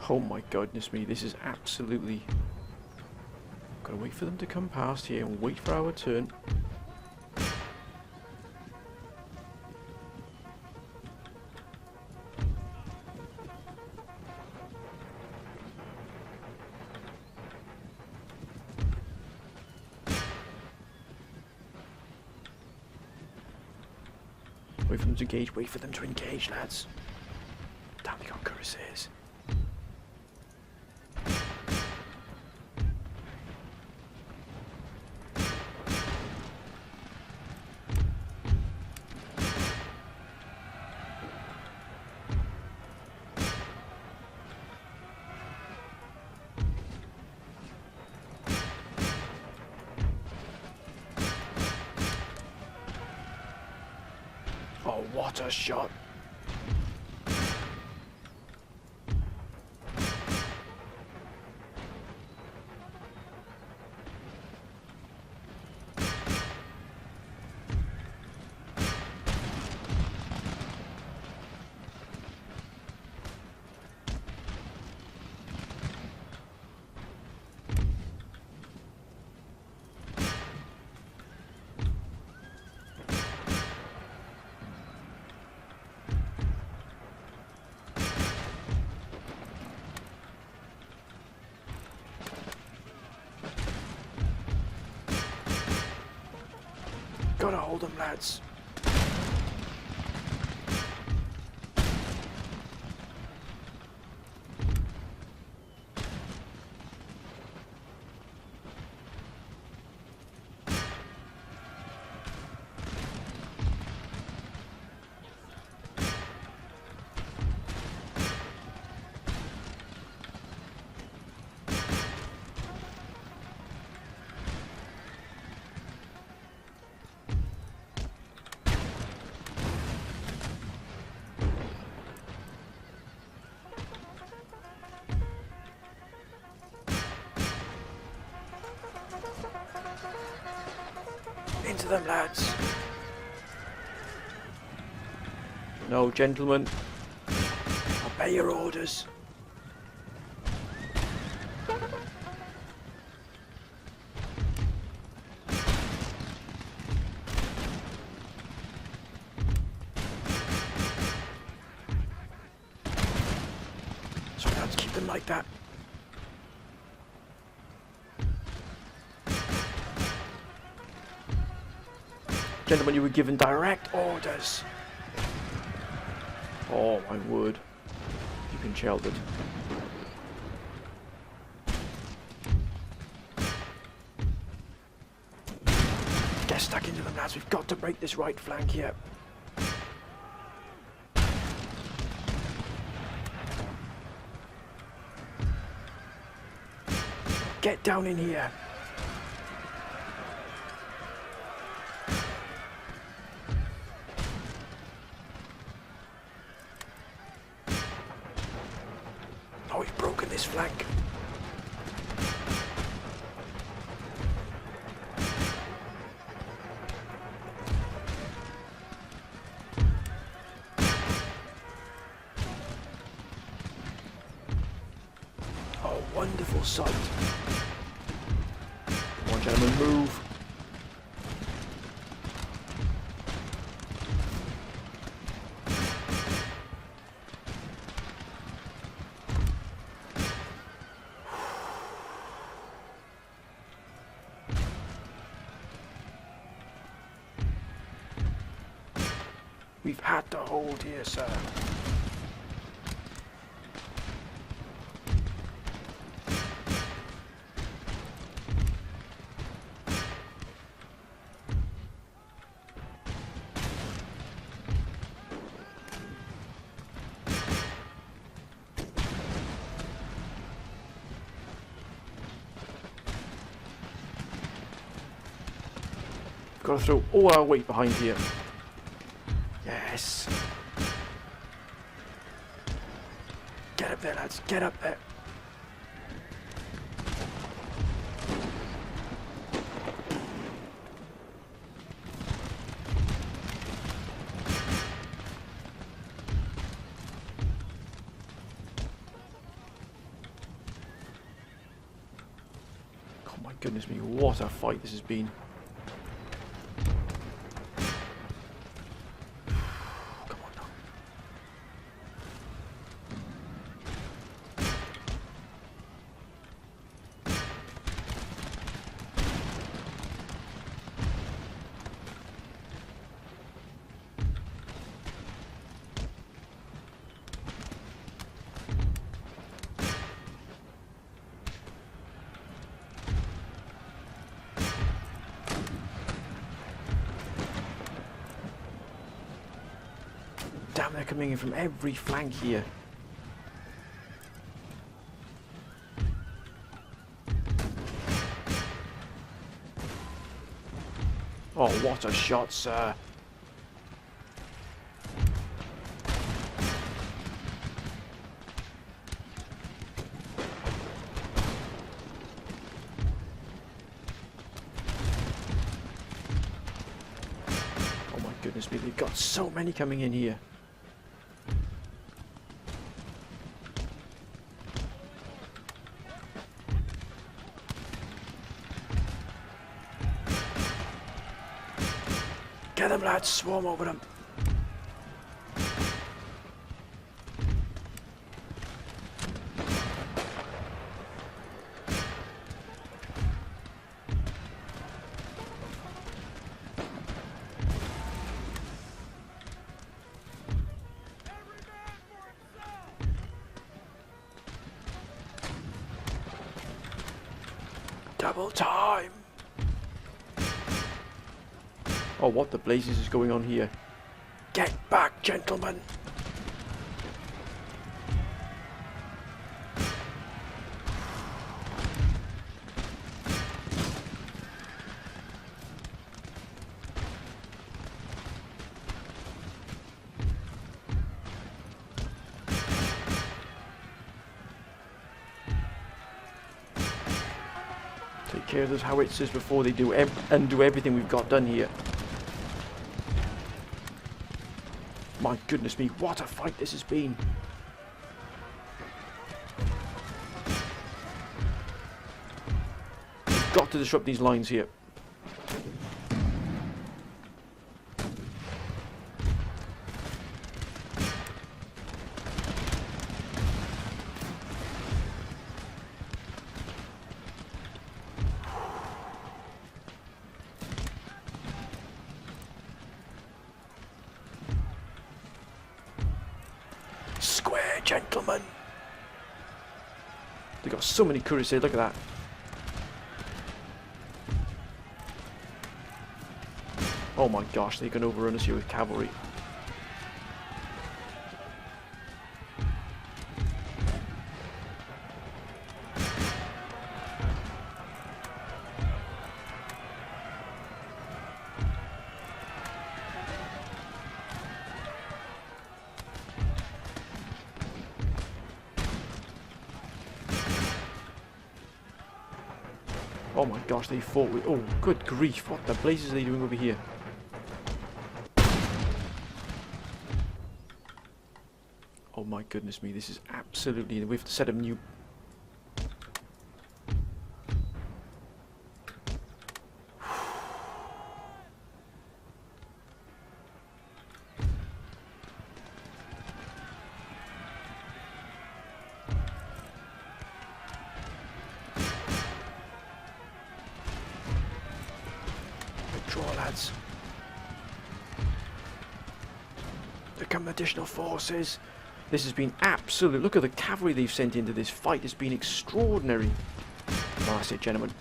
Oh my goodness me, this is absolutely... Gotta wait for them to come past here and wait for our turn. Wait for them to engage. Wait for them to engage, lads. Damn, they got cuirassiers. Oh, what a shot. Gotta hold them, lads. Into them, lads. No, gentlemen. Obey your orders. So lads, keep them like that. Gentlemen, you were given direct orders. Oh my word. You've been sheltered. Get stuck into them, lads. We've got to break this right flank here. Get down in here. Oh, we've broken this flank. Oh, wonderful sight. Come on, gentlemen, move. We've had to hold here, sir. Got to throw all our weight behind here. Yes. Get up there, lads. Get up there. Oh my goodness me, what a fight this has been. damn, they're coming in from every flank here. Oh, what a shot, sir. Oh my goodness me, they've got so many coming in here. Get them, lads, swarm over them. Double time. Oh, what the blazes is going on here? Get back, gentlemen! Take care of those howitzers before they do undo everything we've got done here. My goodness me, what a fight this has been. We've got to disrupt these lines here. Square, gentlemen. They've got so many couriers here, look at that. Oh my gosh, they can overrun us here with cavalry. Oh my gosh, they fought with... Oh, good grief, what the blazes are they doing over here? Oh my goodness me, this is absolutely... We have to set up new... Draw, lads. There come additional forces. This has been absolute. Look at the cavalry they've sent into this fight. It's been extraordinary. Oh, that's it, gentlemen.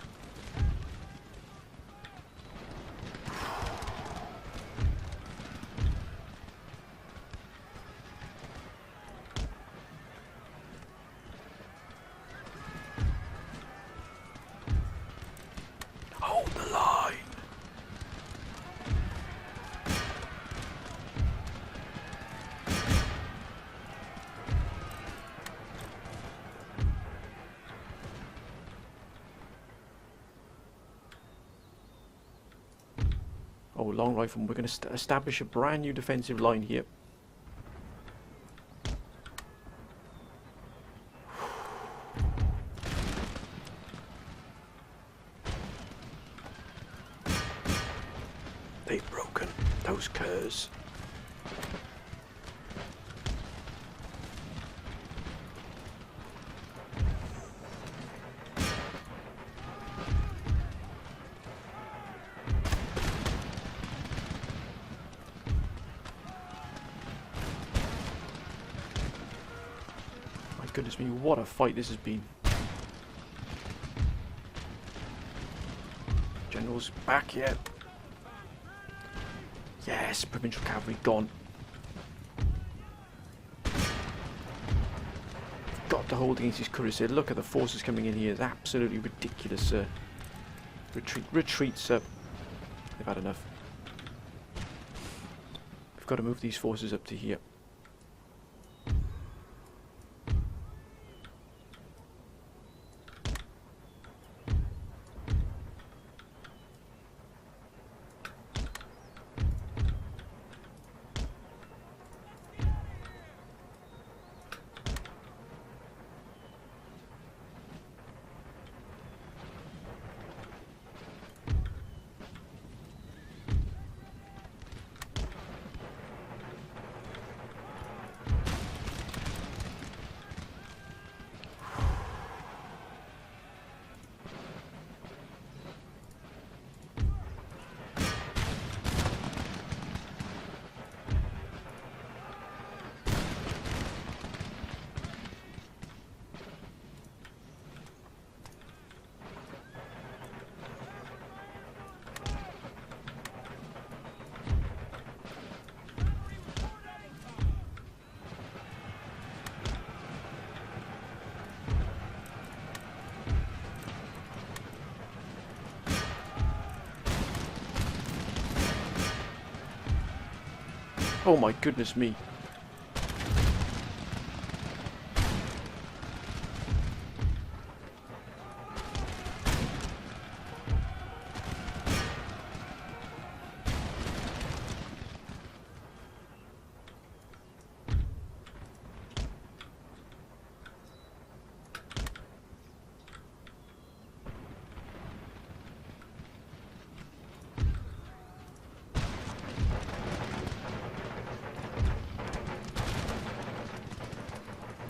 Hold the line. Oh, long rifle. We're going to establish a brand new defensive line here. They've broken those curs. Goodness me, what a fight this has been. General's back yet. Yes, provincial cavalry gone. lot to hold against these couriers here. Look at the forces coming in here. It's absolutely ridiculous, sir. Retreat, retreat, sir. They've had enough. We've got to move these forces up to here. Oh my goodness me.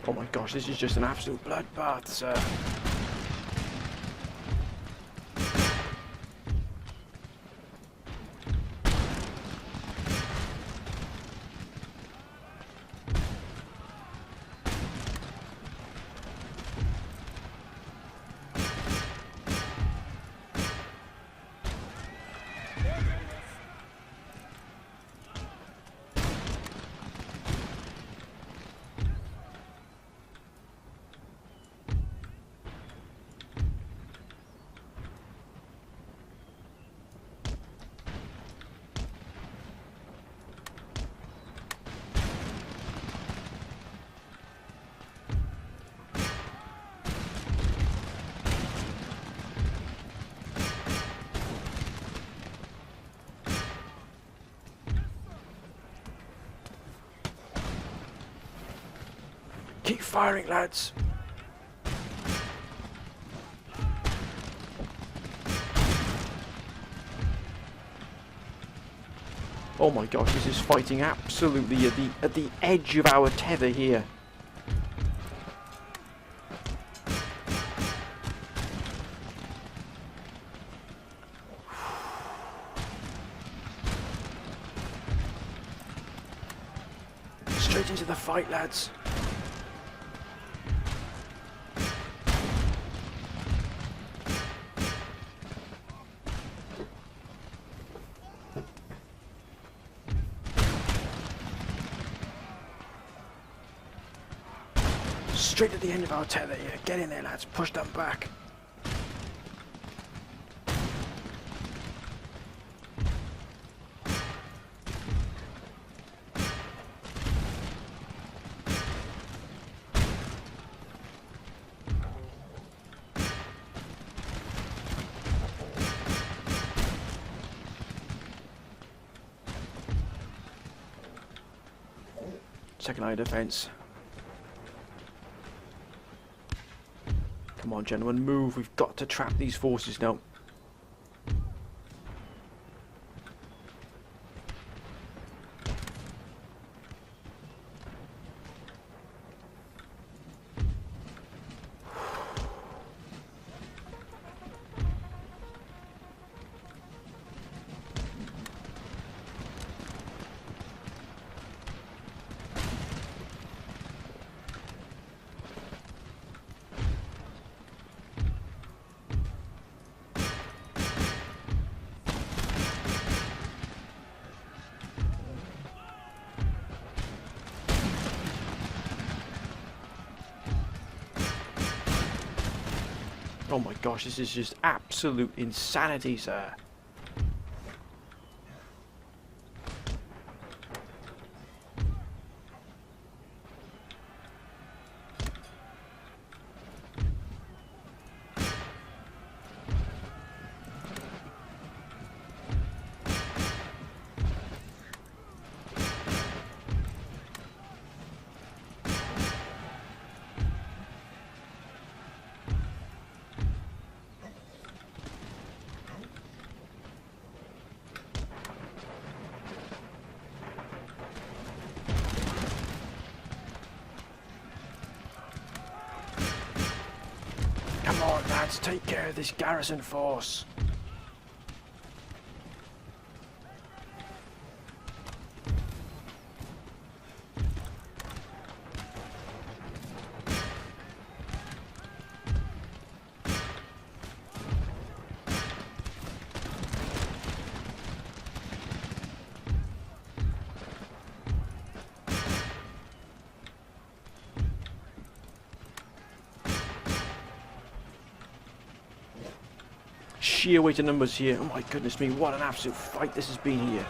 Oh my gosh, this is just an absolute bloodbath, sir. Keep firing, lads. Oh my gosh, this is fighting absolutely at the edge of our tether here. Straight into the fight, lads. Straight at the end of our tether here. Get in there, lads. Push them back. Second line of defense. Come on, gentlemen, move. We've got to trap these forces now. Oh my gosh, this is just absolute insanity, sir. Come on, lads, take care of this garrison force. Sheer weight of numbers here. Oh my goodness me, what an absolute fight this has been here.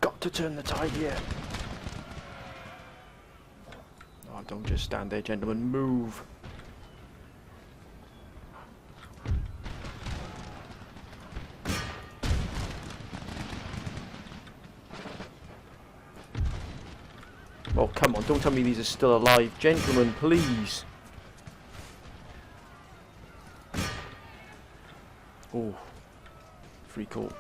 Got to turn the tide here. Oh, don't just stand there, gentlemen. Move. Oh, come on. Don't tell me these are still alive. Gentlemen, please. Oh. Free call.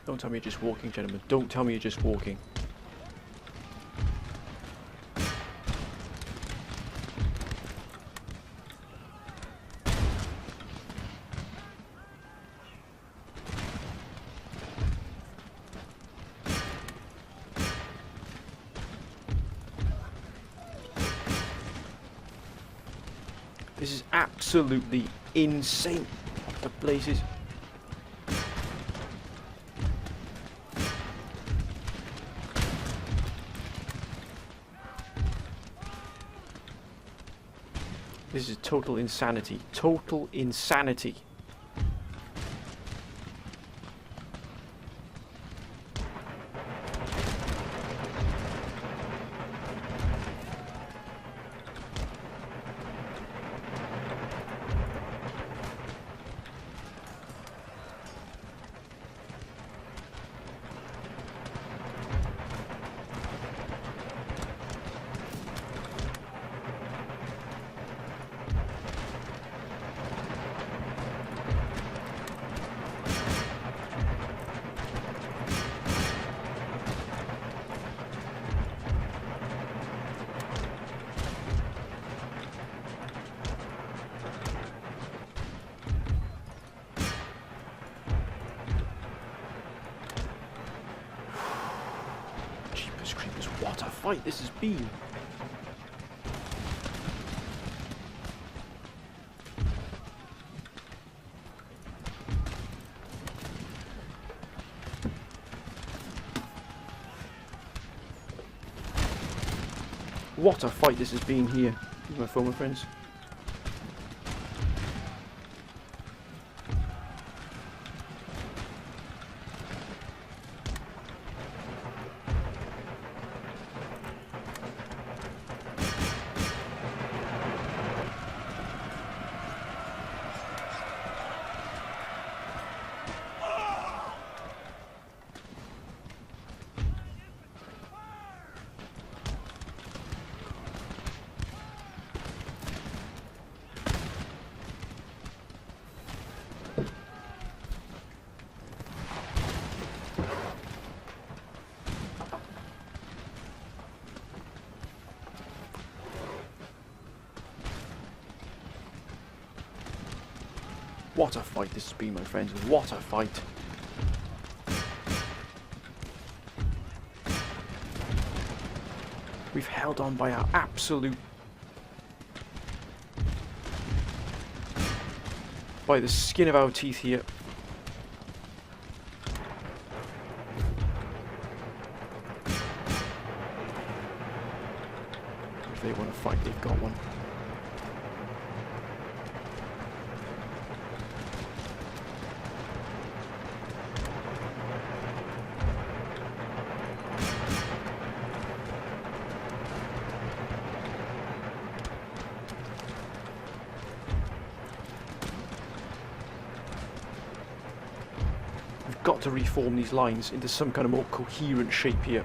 Don't tell me you're just walking, gentlemen. Don't tell me you're just walking. This is absolutely insane. What the blazes? This is total insanity. Total insanity. What a fight this has been. What a fight this has been here. Use my phone, my friends. What a fight this has been, my friends. What a fight. We've held on by our absolute... by the skin of our teeth here. If they want to fight, they've got one. Got to reform these lines into some kind of more coherent shape here.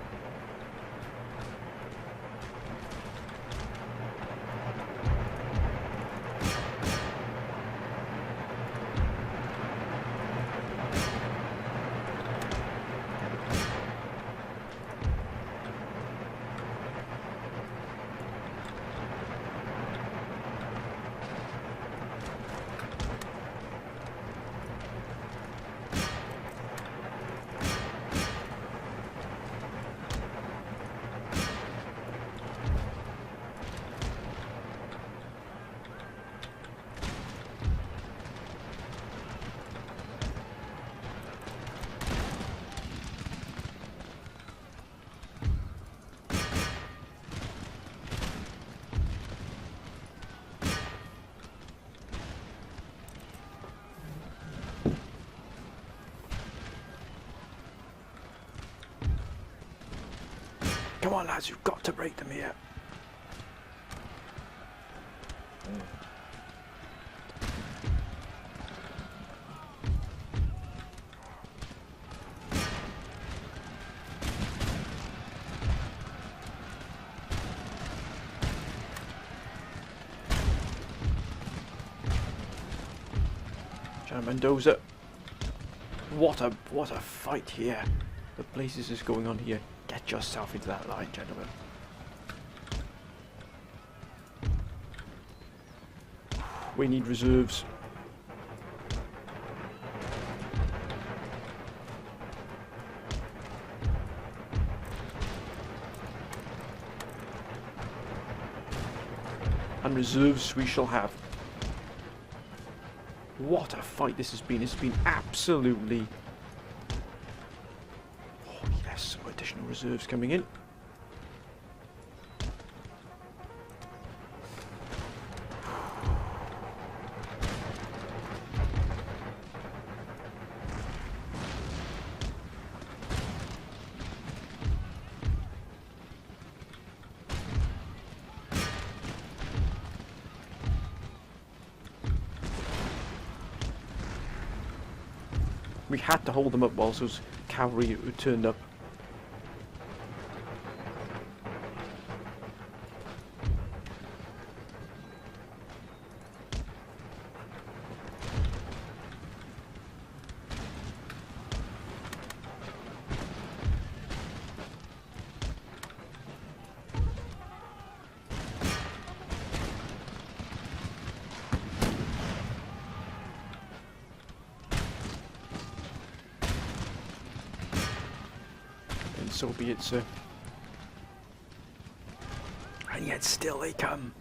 Come on, lads, you've got to break them here. John Mendoza. What a fight here. The places is going on here. Get yourself into that line, gentlemen. We need reserves. And reserves we shall have. What a fight this has been. It's been absolutely... Oh yes, some additional reserves coming in. We had to hold them up whilst those cavalry turned up. So be it, sir. And yet still they come.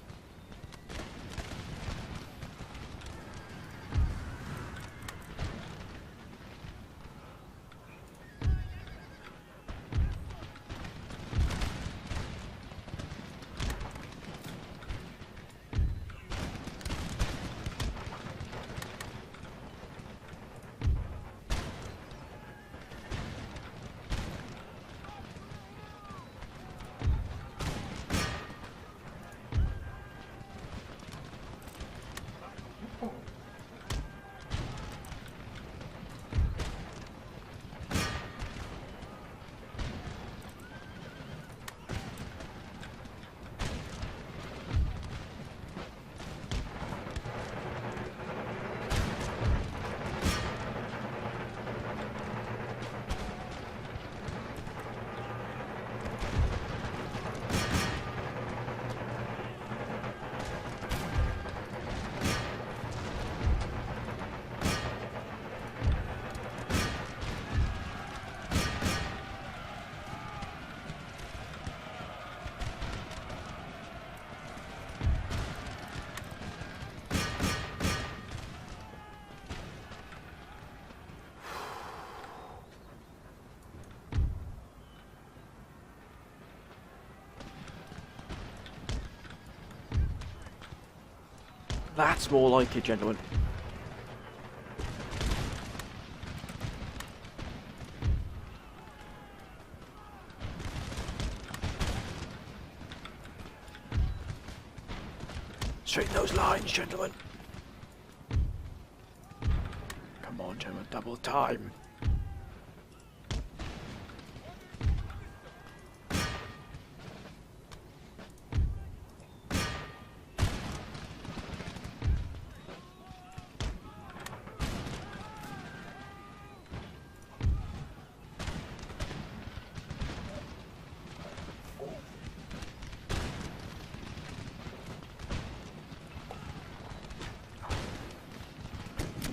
That's more like it, gentlemen. Straighten those lines, gentlemen. Come on, gentlemen, double time.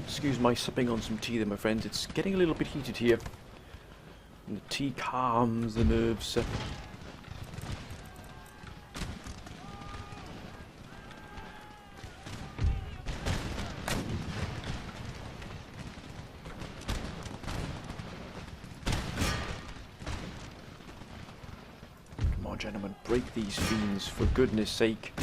Excuse my sipping on some tea there, my friends. It's getting a little bit heated here. And the tea calms the nerves. Come on, gentlemen, break these fiends for goodness sake.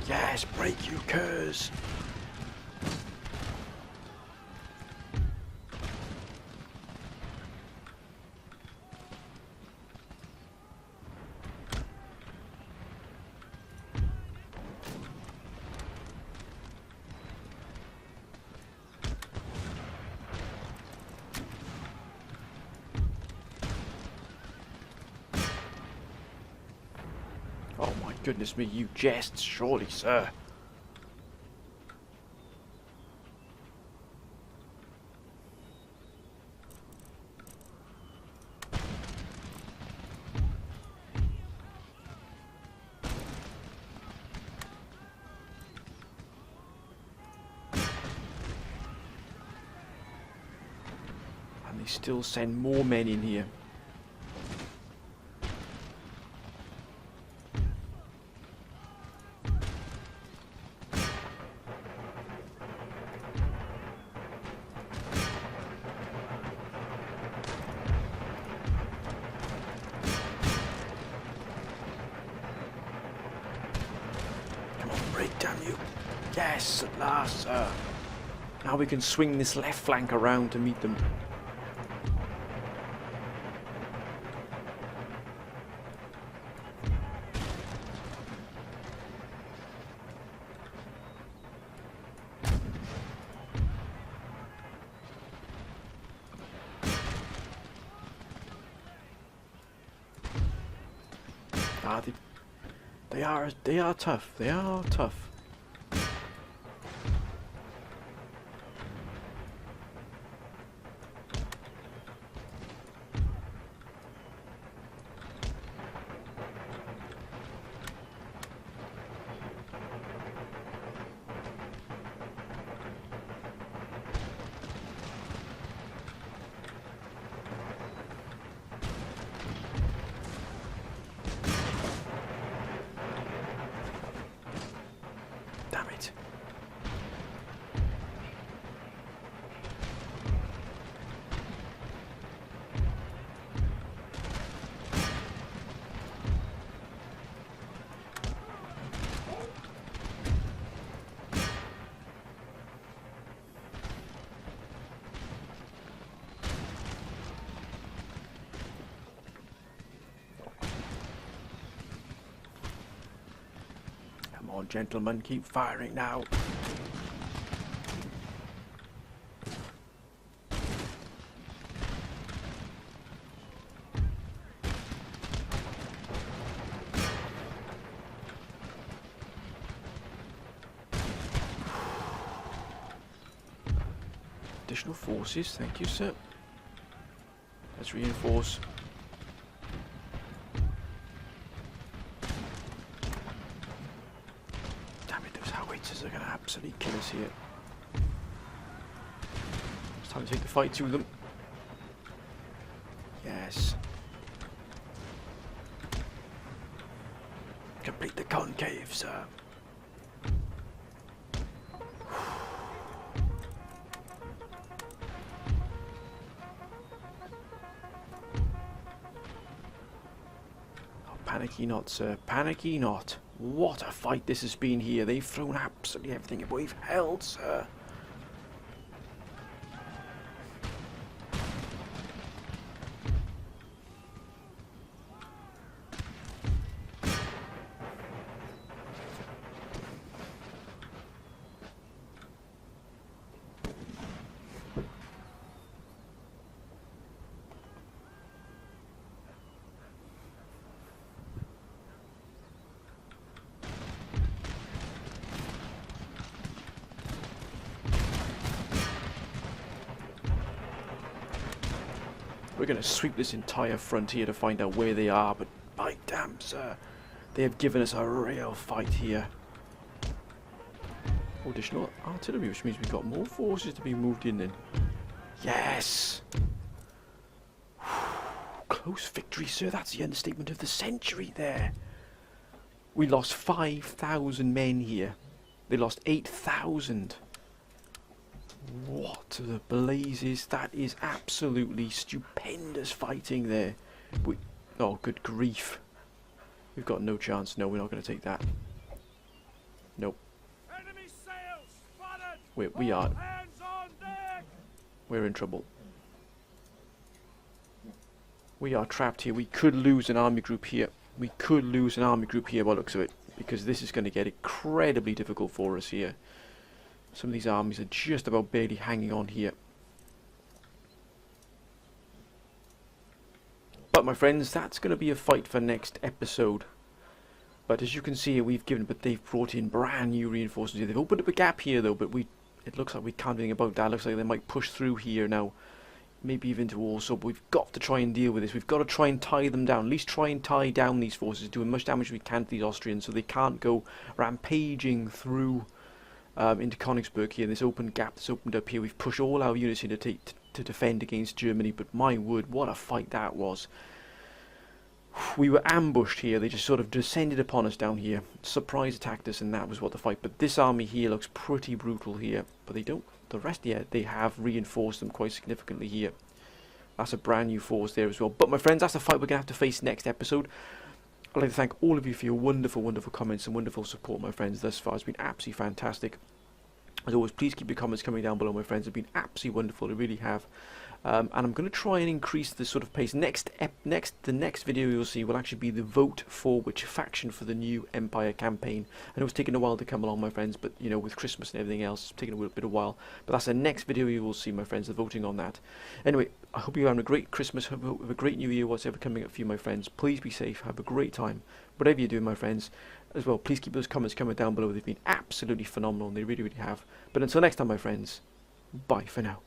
Yes, break you curs! Oh my goodness me, you jest, surely, sir. And they still send more men in here. Break, damn you. Yes, at last, sir. Now we can swing this left flank around to meet them. Ah, they are tough. They are tough. Damn it. Come on, gentlemen, keep firing now. Additional forces, thank you, sir. Let's reinforce. absolutely kill us here. It's time to take the fight to them. Yes. Complete the concave, sir. Oh, panicky not, sir. Panicky not. What a fight this has been here. They've thrown absolutely everything we've held, sir. We're going to sweep this entire frontier to find out where they are, but by damn, sir, they have given us a real fight here. Additional artillery, which means we've got more forces to be moved in then. Yes! Close victory, sir. That's the understatement of the century there. We lost 5,000 men here. They lost 8,000. What the blazes? That is absolutely stupendous fighting there. Oh, good grief. We've got no chance. No, we're not going to take that. Nope. Enemy sails spotted! We are. Hands on deck! We're in trouble. We are trapped here. We could lose an army group here. We could lose an army group here by the looks of it. Because this is going to get incredibly difficult for us here. Some of these armies are just about barely hanging on here. But my friends, that's going to be a fight for next episode. But as you can see, they've brought in brand new reinforcements here. They've opened up a gap here though, but it looks like we can't do anything about that. It looks like they might push through here now. Maybe even to Warsaw, but we've got to try and deal with this. We've got to try and tie them down. At least try and tie down these forces, do as much damage as we can to these Austrians so they can't go rampaging through into Königsberg here, this open gap that's opened up here. We've pushed all our units in to defend against Germany, but my word, what a fight that was. We were ambushed here. They just sort of descended upon us down here, surprise attacked us, and that was what the fight. But this army here looks pretty brutal here, but they don't. The rest, yeah, they have reinforced them quite significantly here. That's a brand new force there as well. But my friends, that's the fight we're going to have to face next episode. I'd like to thank all of you for your wonderful, wonderful comments and wonderful support, my friends, thus far. It's been absolutely fantastic. As always, please keep your comments coming down below, my friends. They've been absolutely wonderful, they really have. And I'm going to try and increase the sort of pace. The next video you'll see will actually be the vote for which faction for the new Empire campaign. I know it's taken a while to come along, my friends, but you know, with Christmas and everything else, it's taken a bit of a while. But that's the next video you will see, my friends, the voting on that. Anyway, I hope you're having a great Christmas, have a great New Year, whatever coming up for you, my friends. Please be safe, have a great time, whatever you do, my friends. As well, please keep those comments coming down below. They've been absolutely phenomenal, and they really, really have. But until next time, my friends, bye for now.